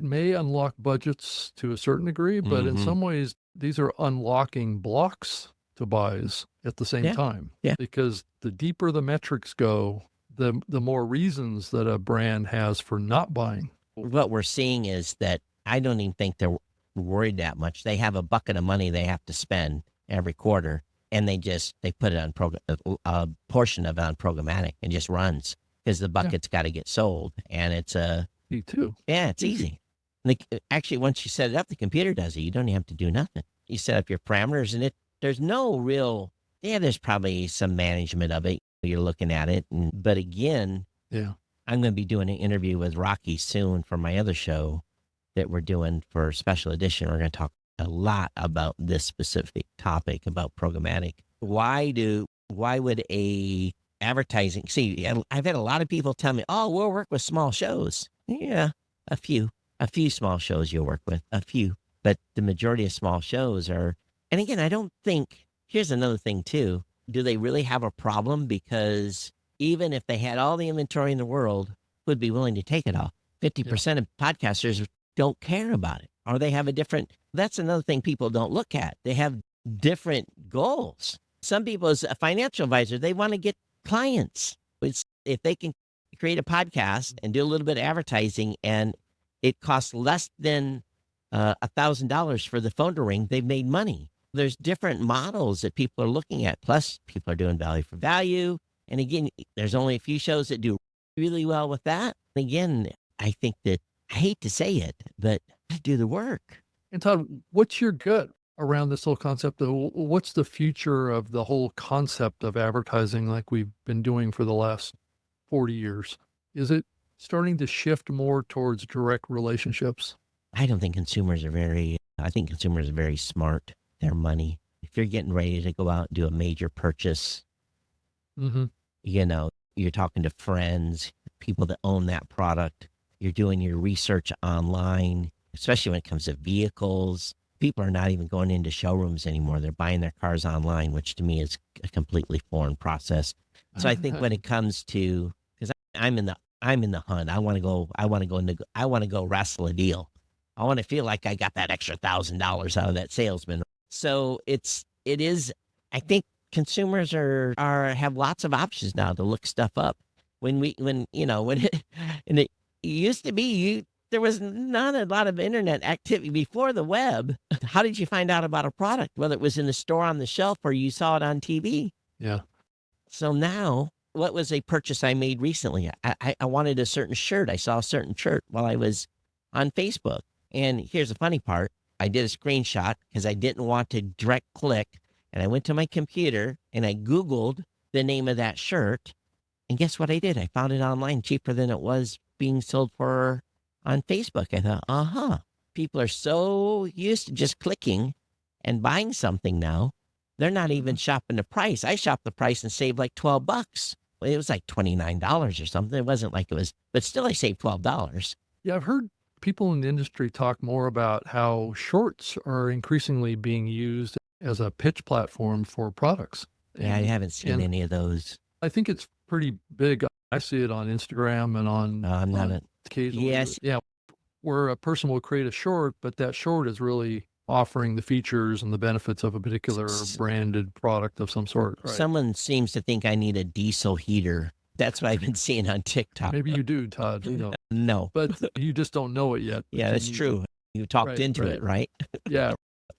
may unlock budgets to a certain degree, but in Mhm. some ways, these are unlocking blocks to buys at the same Yeah. time. Yeah. Because the deeper the metrics go, the more reasons that a brand has for not buying. What we're seeing is that I don't even think they're worried that much. They have a bucket of money they have to spend every quarter, and they put it on a portion of it on programmatic and just runs, because the bucket's got to get sold, and it's Me too. yeah, it's easy. Actually, once you set it up, the computer does it. You don't even have to do nothing. You set up your parameters, and there's no real. Yeah, there's probably some management of it. You're looking at it, but again, Yeah. I'm going to be doing an interview with Rocky soon for my other show that we're doing for special edition. We're going to talk a lot about this specific topic about programmatic. Why would a advertising? See, I've had a lot of people tell me, "Oh, we'll work with small shows." Yeah, a few small shows you'll work with, a few, but the majority of small shows are. And again, I don't think. Here's another thing too. Do they really have a problem? Because even if they had all the inventory in the world, would be willing to take it all. 50% of podcasters don't care about it, or they have a different, that's another thing people don't look at. They have different goals. Some people, as a financial advisor, they want to get clients. If they can create a podcast and do a little bit of advertising and it costs less than $1,000 for the phone to ring, they've made money. There's different models that people are looking at. Plus, people are doing value for value. And again, there's only a few shows that do really well with that. Again, I think that, I hate to say it, but do the work. And Todd, what's your gut around this whole concept? What's the future of the whole concept of advertising like we've been doing for the last 40 years? Is it starting to shift more towards direct relationships? I don't think consumers are I think consumers are very smart. Their money. If you're getting ready to go out and do a major purchase, Mm-hmm. You're talking to friends, people that own that product. You're doing your research online, especially when it comes to vehicles. People are not even going into showrooms anymore. They're buying their cars online, which to me is a completely foreign process. So I think when it comes to, because I'm in the hunt. I want to go wrestle a deal. I want to feel like I got that extra $1,000 out of that salesman. So it is, I think consumers have lots of options now to look stuff up. And it used to be, there was not a lot of internet activity before the web. How did you find out about a product, whether it was in the store on the shelf or you saw it on TV? Yeah. So now, what was a purchase I made recently? I wanted a certain shirt. I saw a certain shirt while I was on Facebook. And here's the funny part. I did a screenshot because I didn't want to direct click. And I went to my computer and I Googled the name of that shirt. And guess what I did? I found it online cheaper than it was being sold for on Facebook. I thought, people are so used to just clicking and buying something now. They're not even shopping the price. I shopped the price and saved like $12. It was like $29 or something. It wasn't like it was, but still I saved $12. Yeah, I've heard people in the industry talk more about how shorts are increasingly being used as a pitch platform for products. Yeah, I haven't seen any of those. I think it's pretty big. I see it on Instagram and on occasionally. Yes. Yeah, where a person will create a short, but that short is really offering the features and the benefits of a particular branded product of some sort. Right? Someone seems to think I need a diesel heater. That's what I've been seeing on TikTok. Maybe you do, Todd. No. But you just don't know it yet. Yeah, that's true. You talked into it, right? Yeah.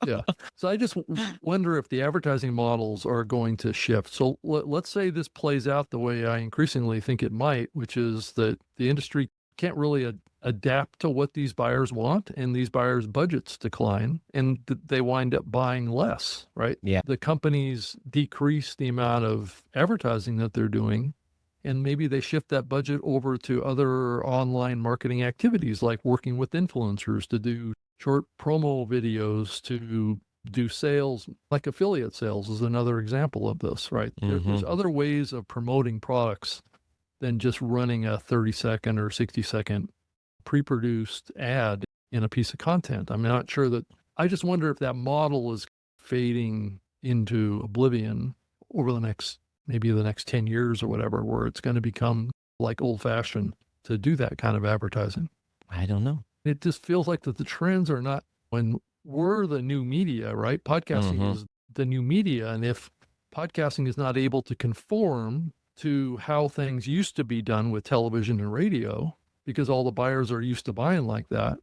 Yeah. So I just wonder if the advertising models are going to shift. So let's say this plays out the way I increasingly think it might, which is that the industry can't really adapt to what these buyers want, and these buyers' budgets decline and they wind up buying less, right? Yeah. The companies decrease the amount of advertising that they're doing, and maybe they shift that budget over to other online marketing activities like working with influencers to do short promo videos, to do sales, like affiliate sales is another example of this, right? There's other ways of promoting products than just running a 30-second or 60-second pre-produced ad in a piece of content. I'm not sure that, I just wonder if that model is fading into oblivion over the next 10 years or whatever, where it's going to become like old fashioned to do that kind of advertising. I don't know. It just feels like that the trends are not, when we're the new media, right? Podcasting is the new media. And if podcasting is not able to conform to how things used to be done with television and radio, because all the buyers are used to buying like that,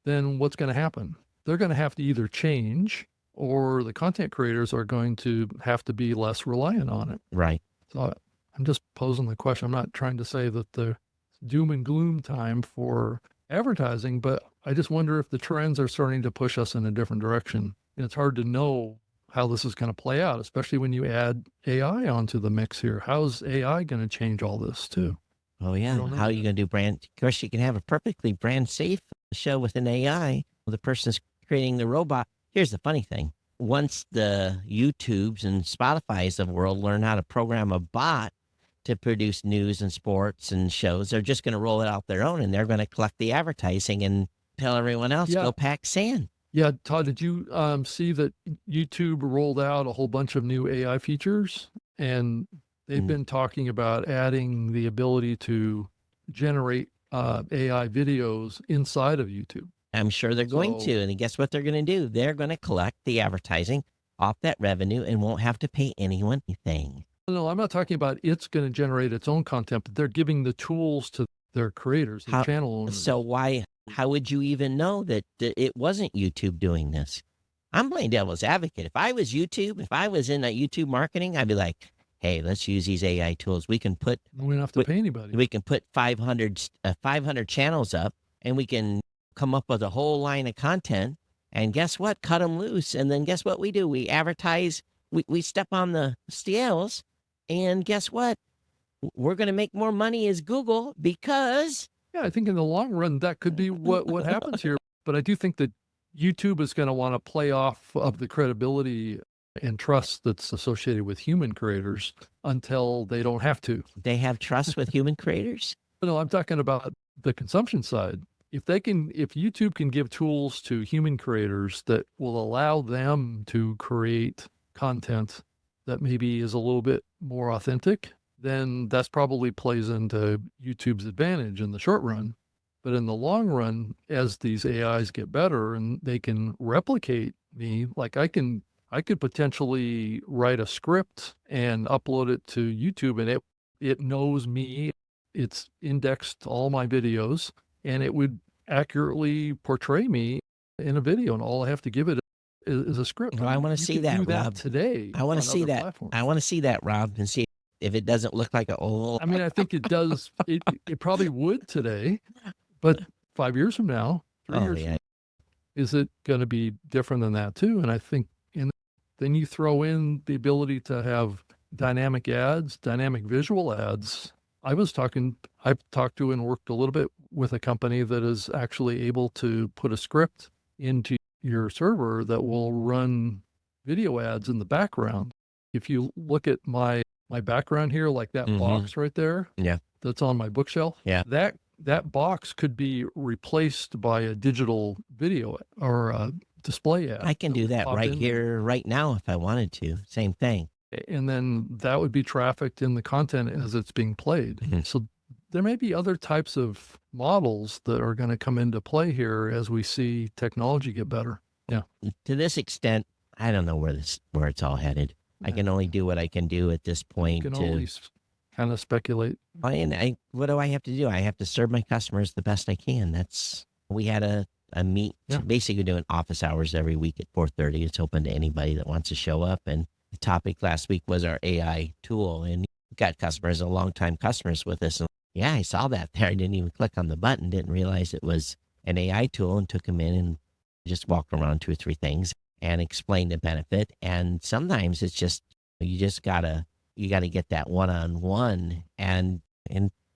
then what's going to happen? They're going to have to either change, or the content creators are going to have to be less reliant on it. Right. So I'm just posing the question. I'm not trying to say that the doom and gloom time for advertising, but I just wonder if the trends are starting to push us in a different direction. And it's hard to know how this is going to play out, especially when you add AI onto the mix here. How's AI going to change all this too? Oh, yeah. How are you going to do brand? Of course, you can have a perfectly brand safe show with an AI. The person's creating the robot. Here's the funny thing. Once the YouTubes and Spotify's of the world learn how to program a bot to produce news and sports and shows, they're just going to roll it out their own, and they're going to collect the advertising and tell everyone else, go pack sand. Yeah, Todd, did you see that YouTube rolled out a whole bunch of new AI features? And they've been talking about adding the ability to generate AI videos inside of YouTube. I'm sure they're going So- to. And guess what they're going to do? They're going to collect the advertising off that revenue and won't have to pay anyone anything. No, I'm not talking about it's going to generate its own content, but they're giving the tools to their creators, their channel owners. So how would you even know that it wasn't YouTube doing this? I'm playing devil's advocate. If I was YouTube, if I was in YouTube marketing, I'd be like, hey, let's use these AI tools. We can put we don't have to pay anybody. we can put 500 channels up, and we can come up with a whole line of content. And guess what? Cut them loose. And then guess what we do? We advertise. We step on the scales. And guess what? We're going to make more money as Google because... Yeah, I think in the long run, that could be what happens here. But I do think that YouTube is going to want to play off of the credibility and trust that's associated with human creators until they don't have to. They have trust with human creators? No, I'm talking about the consumption side. If YouTube can give tools to human creators that will allow them to create content that maybe is a little bit more authentic, then that's probably plays into YouTube's advantage in the short run. But in the long run, as these AIs get better and they can replicate me, like I could potentially write a script and upload it to YouTube, and it knows me. It's indexed all my videos, and it would accurately portray me in a video, and all I have to give it is a script. Well, I want to see that, Rob. Today. I want to see that. Platforms. I want to see that, Rob, and see if it doesn't look like I mean, I think it does. It probably would today, but 5 years from now, 3 years from now, is it going to be different than that too? And I think, then you throw in the ability to have dynamic ads, dynamic visual ads. I've talked to and worked a little bit with a company that is actually able to put a script into your server that will run video ads in the background. If you look at my background here, like that box right there, that's on my bookshelf, that box could be replaced by a digital video or a display ad. I can do that right here, right now, if I wanted to. Same thing. And then that would be trafficked in the content as it's being played. So there may be other types of models that are going to come into play here as we see technology get better. Yeah. To this extent, I don't know where it's all headed. I can only do what I can do at this point. You can always kind of speculate. And what do I have to do? I have to serve my customers the best I can. We had a meet, basically doing office hours every week at 4:30. It's open to anybody that wants to show up. And the topic last week was our AI tool. And we got customers, longtime customers with us. And yeah, I saw that there. I didn't even click on the button, didn't realize it was an AI tool, and took them in and just walked around 2 or 3 things and explained the benefit. And sometimes it's just, you gotta get that one-on-one, and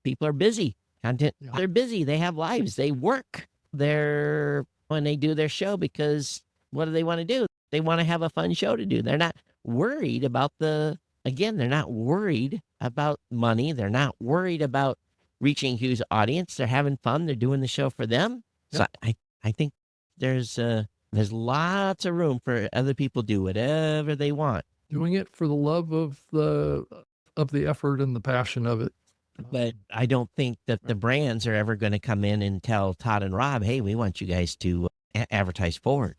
people are busy. They're busy. They have lives. They work. When they do their show, because what do they want to do? They want to have a fun show to do. They're not worried about they're not worried about money. They're not worried about reaching a huge audience. They're having fun. They're doing the show for them. So I think there's lots of room for other people to do whatever they want. Doing it for the love of the effort and the passion of it. But I don't think that the brands are ever going to come in and tell Todd and Rob, hey, we want you guys to advertise Ford.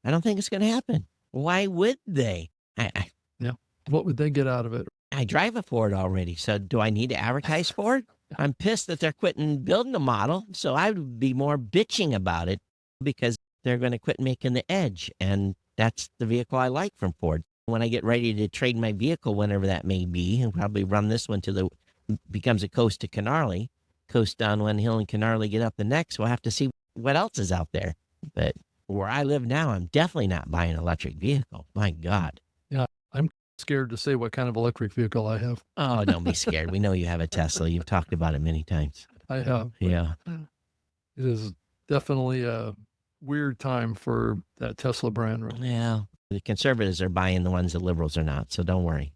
I don't think it's going to happen. Why would they? What would they get out of it? I drive a Ford already, so do I need to advertise Ford? I'm pissed that they're quitting building a model, so I would be more bitching about it because they're going to quit making the Edge, and that's the vehicle I like from Ford. When I get ready to trade my vehicle, whenever that may be, and probably run this one becomes a coast to Canarley, coast down one hill and Canarley get up the next. We'll have to see what else is out there. But where I live now, I'm definitely not buying an electric vehicle. My God. Yeah, I'm scared to say what kind of electric vehicle I have. Oh, don't be scared. We know you have a Tesla. You've talked about it many times. I have. Yeah. It is definitely a weird time for that Tesla brand right now. Yeah. The conservatives are buying the ones the liberals are not, so don't worry.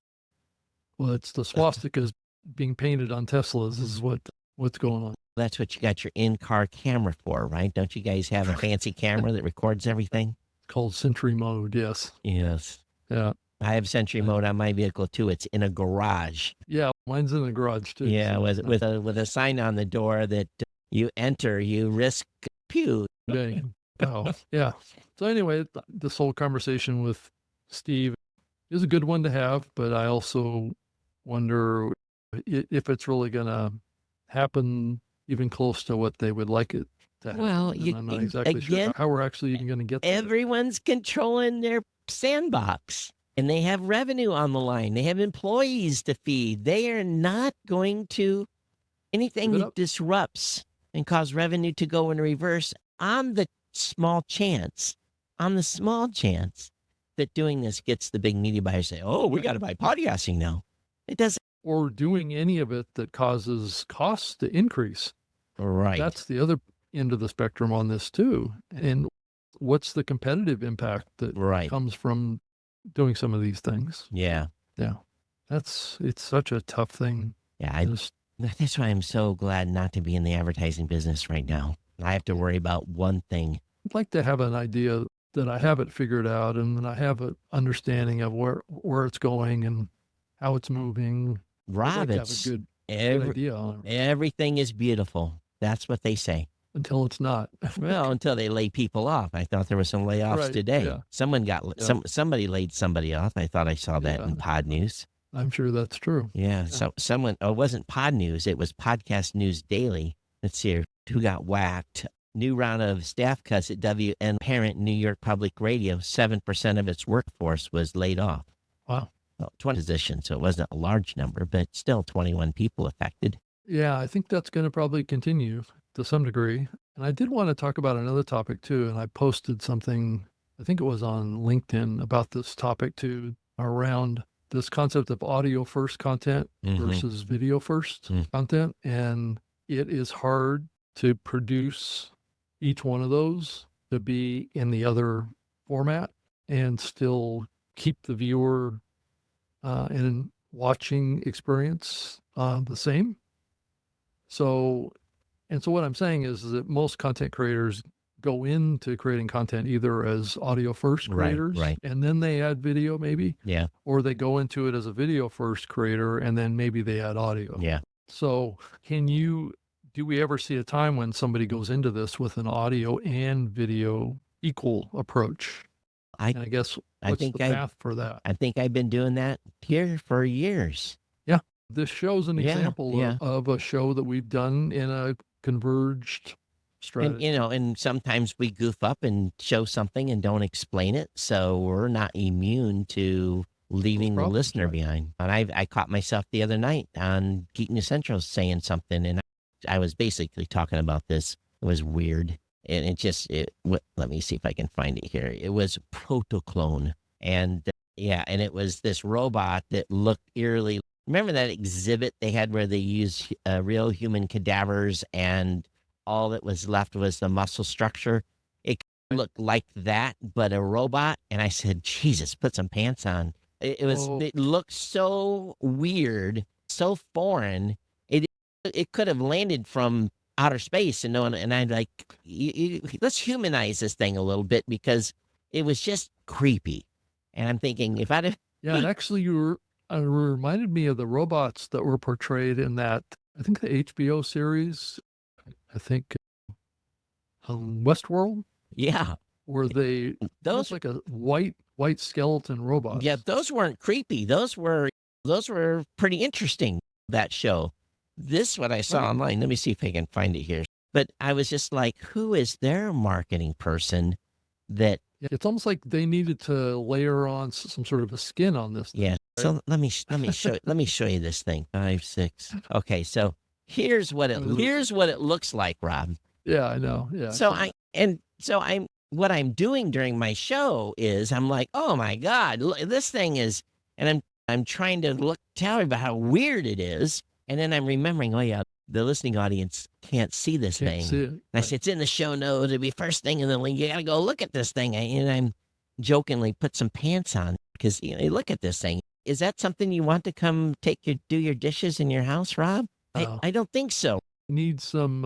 Well, it's the swastikas being painted on Teslas is what's going on. That's what you got your in-car camera for, right? Don't you guys have a fancy camera that records everything? It's called Sentry Mode, yes. Yes. Yeah. I have Sentry mode on my vehicle too. It's in a garage. Yeah, mine's in the garage too. Yeah, so with a sign on the door that you enter, you risk pew. dang. Oh, yeah. So anyway, this whole conversation with Steve is a good one to have, but I also wonder if it's really going to happen even close to what they would like it to happen. Well, And I'm not exactly sure how we're actually even going to get there. Everyone's controlling their sandbox, and they have revenue on the line. They have employees to feed. They are not going to anything Give it that up. disrupts and cause revenue to go in reverse on the small chance that doing this gets the big media buyers say, oh, we got to buy podcasting now. It doesn't. Or doing any of it that causes costs to increase. Right. That's the other end of the spectrum on this too. And what's the competitive impact that right. comes from doing some of these things? Yeah. Yeah. It's such a tough thing. Yeah. That's why I'm so glad not to be in the advertising business right now. I have to worry about one thing. I'd like to have an idea that I have it figured out and that I have an understanding of where it's going and how it's moving. Rob, I'd like it's to have a good idea on it everything is beautiful. That's what they say. until it's not. Well, until they lay people off. I thought there were some layoffs Right, today. yeah. Somebody laid somebody off. I thought I saw that Yeah. in Pod News. I'm sure that's true. Yeah. So someone, it wasn't Pod News. It was Podcast News Daily. Let's see here. Who got whacked? New round of staff cuts at WN Parent New York Public Radio. 7% of its workforce was laid off. Wow. Well, 20 positions, so it wasn't a large number, but still 21 people affected. Yeah, I think that's going to probably continue to some degree. And I did want to talk about another topic too. And I posted something, I think it was on LinkedIn, about this topic too, around this concept of audio first content Mhm. versus video first content. And it is hard to produce each one of those to be in the other format and still keep the viewer and watching experience the same. So what I'm saying is that most content creators go into creating content either as audio first Right, creators, right. and then they add video maybe, Yeah. or they go into it as a video first creator and then maybe they add audio. Yeah. So do we ever see a time when somebody goes into this with an audio and video equal approach? And I guess what's the path for that? I think I've been doing that here for years. This show's an Yeah, example yeah. of a show that we've done in a converged strategy. And sometimes we goof up and show something and don't explain it. So we're not immune to leaving the problems, listener right. behind. And I caught myself the other night on Geek News Central saying something, and I was basically talking about this. It was weird. And let me see if I can find it here. It was Protoclone. And and it was this robot that looked eerily. Remember that exhibit they had where they used real human cadavers and all that was left was the muscle structure? It looked like that, but a robot. And I said, Jesus, put some pants on. It looked so weird, so foreign. It could have landed from outer space and I'm like, let's humanize this thing a little bit because it was just creepy. And I'm thinking if I'd have. Yeah, and actually you reminded me of the robots that were portrayed in that, I think the HBO series, Westworld, Yeah. where those Those like a white skeleton robot. Yeah, those weren't creepy. Those were pretty interesting, that show. This what I saw Right. online. Let me see if I can find it here. But I was just like, who is their marketing person that It's almost like they needed to layer on some sort of a skin on this thing. yeah. So let me show you this thing. 5, 6. Okay, so here's what it looks like, Rob. Yeah, I know. Yeah. What I'm doing during my show is I'm like, oh my God, this thing is, and I'm trying to tell you about how weird it is. And then I'm remembering, oh yeah, the listening audience can't see this Can't thing. see it. And I said, it's in the show notes. It'll be first thing in the link. You got to go look at this thing. And I'm jokingly put some pants on because, look at this thing. Is that something you want to come do your dishes in your house, Rob? Oh. I don't think so. Needs some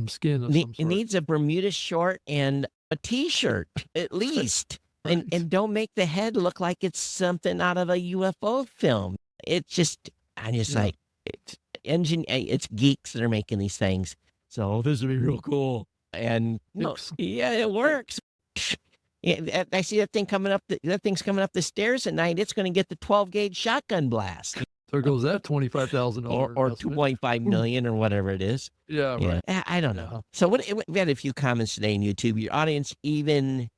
skin of some It sort. needs a Bermuda short and a T-shirt, at least. And don't make the head look like it's something out of a UFO film. It's just, I'm just Yeah. like, it's geeks that are making these things. So this will be real cool. And no, Oops. yeah, it works. Yeah, I see that thing coming up. That thing's coming up the stairs at night. It's going to get the 12-gauge shotgun blast, There goes that $25,000 or investment. 2.5 million, or whatever it is. Yeah, Yeah, right. I don't know. So we had a few comments today on YouTube. Your audience even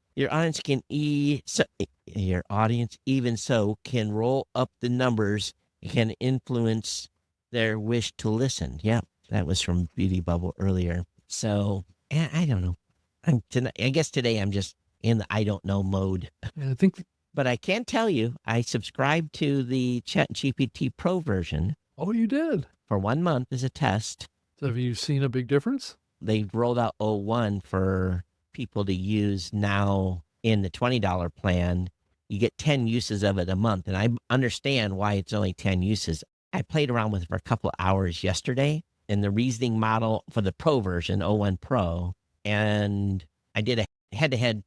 so can roll up the numbers, can influence their wish to listen. Yeah, that was from Beauty Bubble earlier. So I don't know. I guess today I'm just in the I don't know mode. And I think, But I can tell you, I subscribed to the ChatGPT Pro version oh, you did. for 1 month as a test. So have you seen a big difference? They rolled out O1 for people to use now in the $20 plan. You get 10 uses of it a month. And I understand why it's only 10 uses. I played around with it for a couple of hours yesterday in the reasoning model for the Pro version, O1 Pro. And I did a head-to-head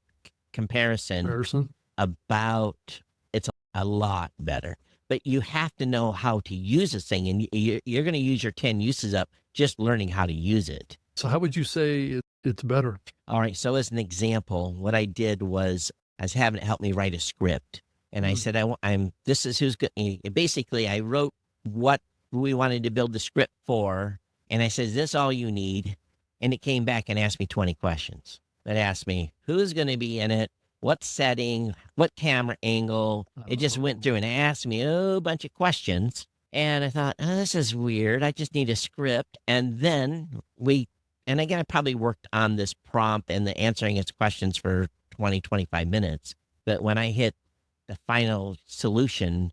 comparison about it's a lot better. But you have to know how to use this thing. And you're going to use your 10 uses up just learning how to use it. So how would you say it's better? All right. So as an example, what I did was I was having it help me write a script. And I said, this is who's good. Basically, I wrote what we wanted to build the script for. And I said, is this all you need? And it came back and asked me 20 questions. It asked me, who's going to be in it? What setting? What camera angle? It just went through and asked me a bunch of questions. And I thought, oh, this is weird. I just need a script. And then and again, I probably worked on this prompt and the answering its questions for 20, 25 minutes. But when I hit the final solution,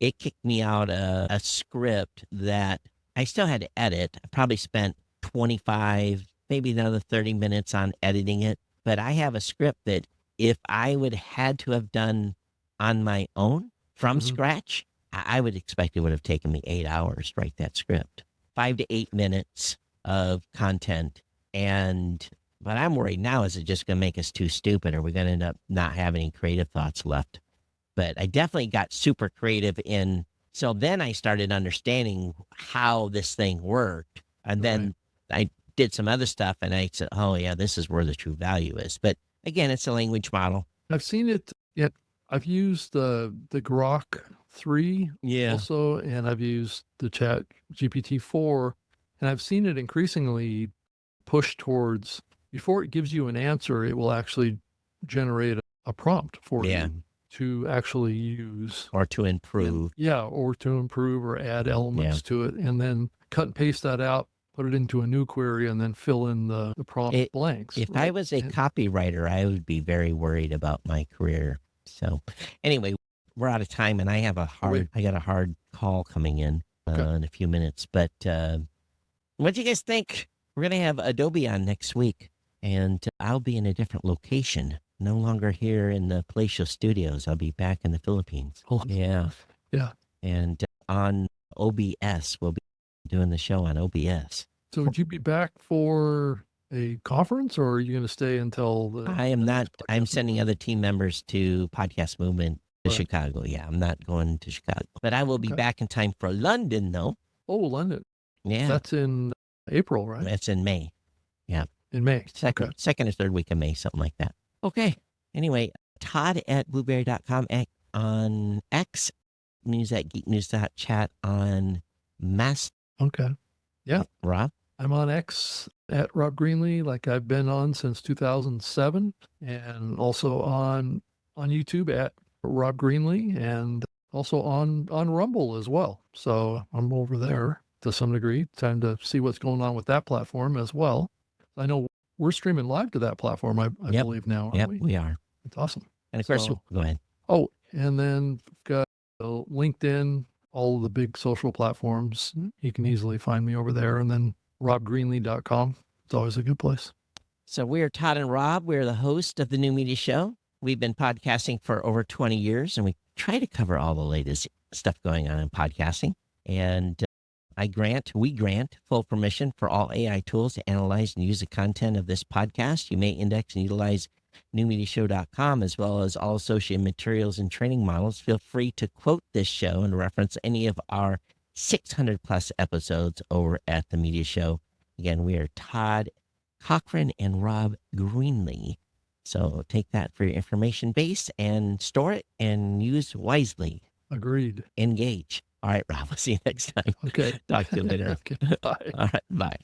it kicked me out a script that I still had to edit. I probably spent 25, maybe another 30 minutes on editing it. But I have a script that if I would had to have done on my own from scratch, I would expect it would have taken me 8 hours to write that script. 5 to 8 minutes of content. But I'm worried now, is it just going to make us too stupid? Or we're going to end up not having any creative thoughts left? But I definitely got super creative so then I started understanding how this thing worked. And then I did some other stuff and I said, oh yeah, this is where the true value is. But again, it's a language model. I've seen it yet. I've used the Grok 3 also, and I've used the Chat GPT 4, and I've seen it increasingly push towards, before it gives you an answer, it will actually generate a prompt for you to actually use. Or to improve. Or to improve or add elements to it, and then cut and paste that out, put it into a new query, and then fill in the prompt blanks. If I was a copywriter, I would be very worried about my career. So anyway, we're out of time, and I got a hard call coming in a few minutes. But what do you guys think? We're going to have Adobe on next week, and I'll be in a different location. No longer here in the Palatial Studios. I'll be back in the Philippines. Yeah. And on OBS, we'll be doing the show on OBS. So would you be back for a conference, or are you going to stay until I am not. I'm sending other team members to Podcast Movement to Chicago. Yeah, I'm not going to Chicago. But I will be back in time for London, though. Oh, London. Yeah. That's in April, right? That's in May. Yeah. In May. Second or third week of May, something like that. Okay. Anyway, Todd at blueberry.com on X, news at geeknews.chat on Mast. Okay. Yeah. Rob? I'm on X at Rob Greenlee, like I've been on since 2007, and also on YouTube at Rob Greenlee, and also on Rumble as well. So I'm over there to some degree, trying to see what's going on with that platform as well. I know we're streaming live to that platform, I believe now. Yep, we are. It's awesome. And of course, go ahead. Oh, and then we've got LinkedIn, all of the big social platforms. You can easily find me over there. And then robgreenlee.com. It's always a good place. So we're Todd and Rob. We're the host of the New Media Show. We've been podcasting for over 20 years, and we try to cover all the latest stuff going on in podcasting. And we grant full permission for all AI tools to analyze and use the content of this podcast. You may index and utilize newmediashow.com, as well as all associated materials and training models. Feel free to quote this show and reference any of our 600 plus episodes over at the Media Show. Again, we are Todd, Cochrane, and Rob Greenlee. So take that for your information base and store it and use wisely. Agreed. Engage. All right, Rob, we'll see you next time. Okay. Talk to you later. Okay. Bye. All right, bye.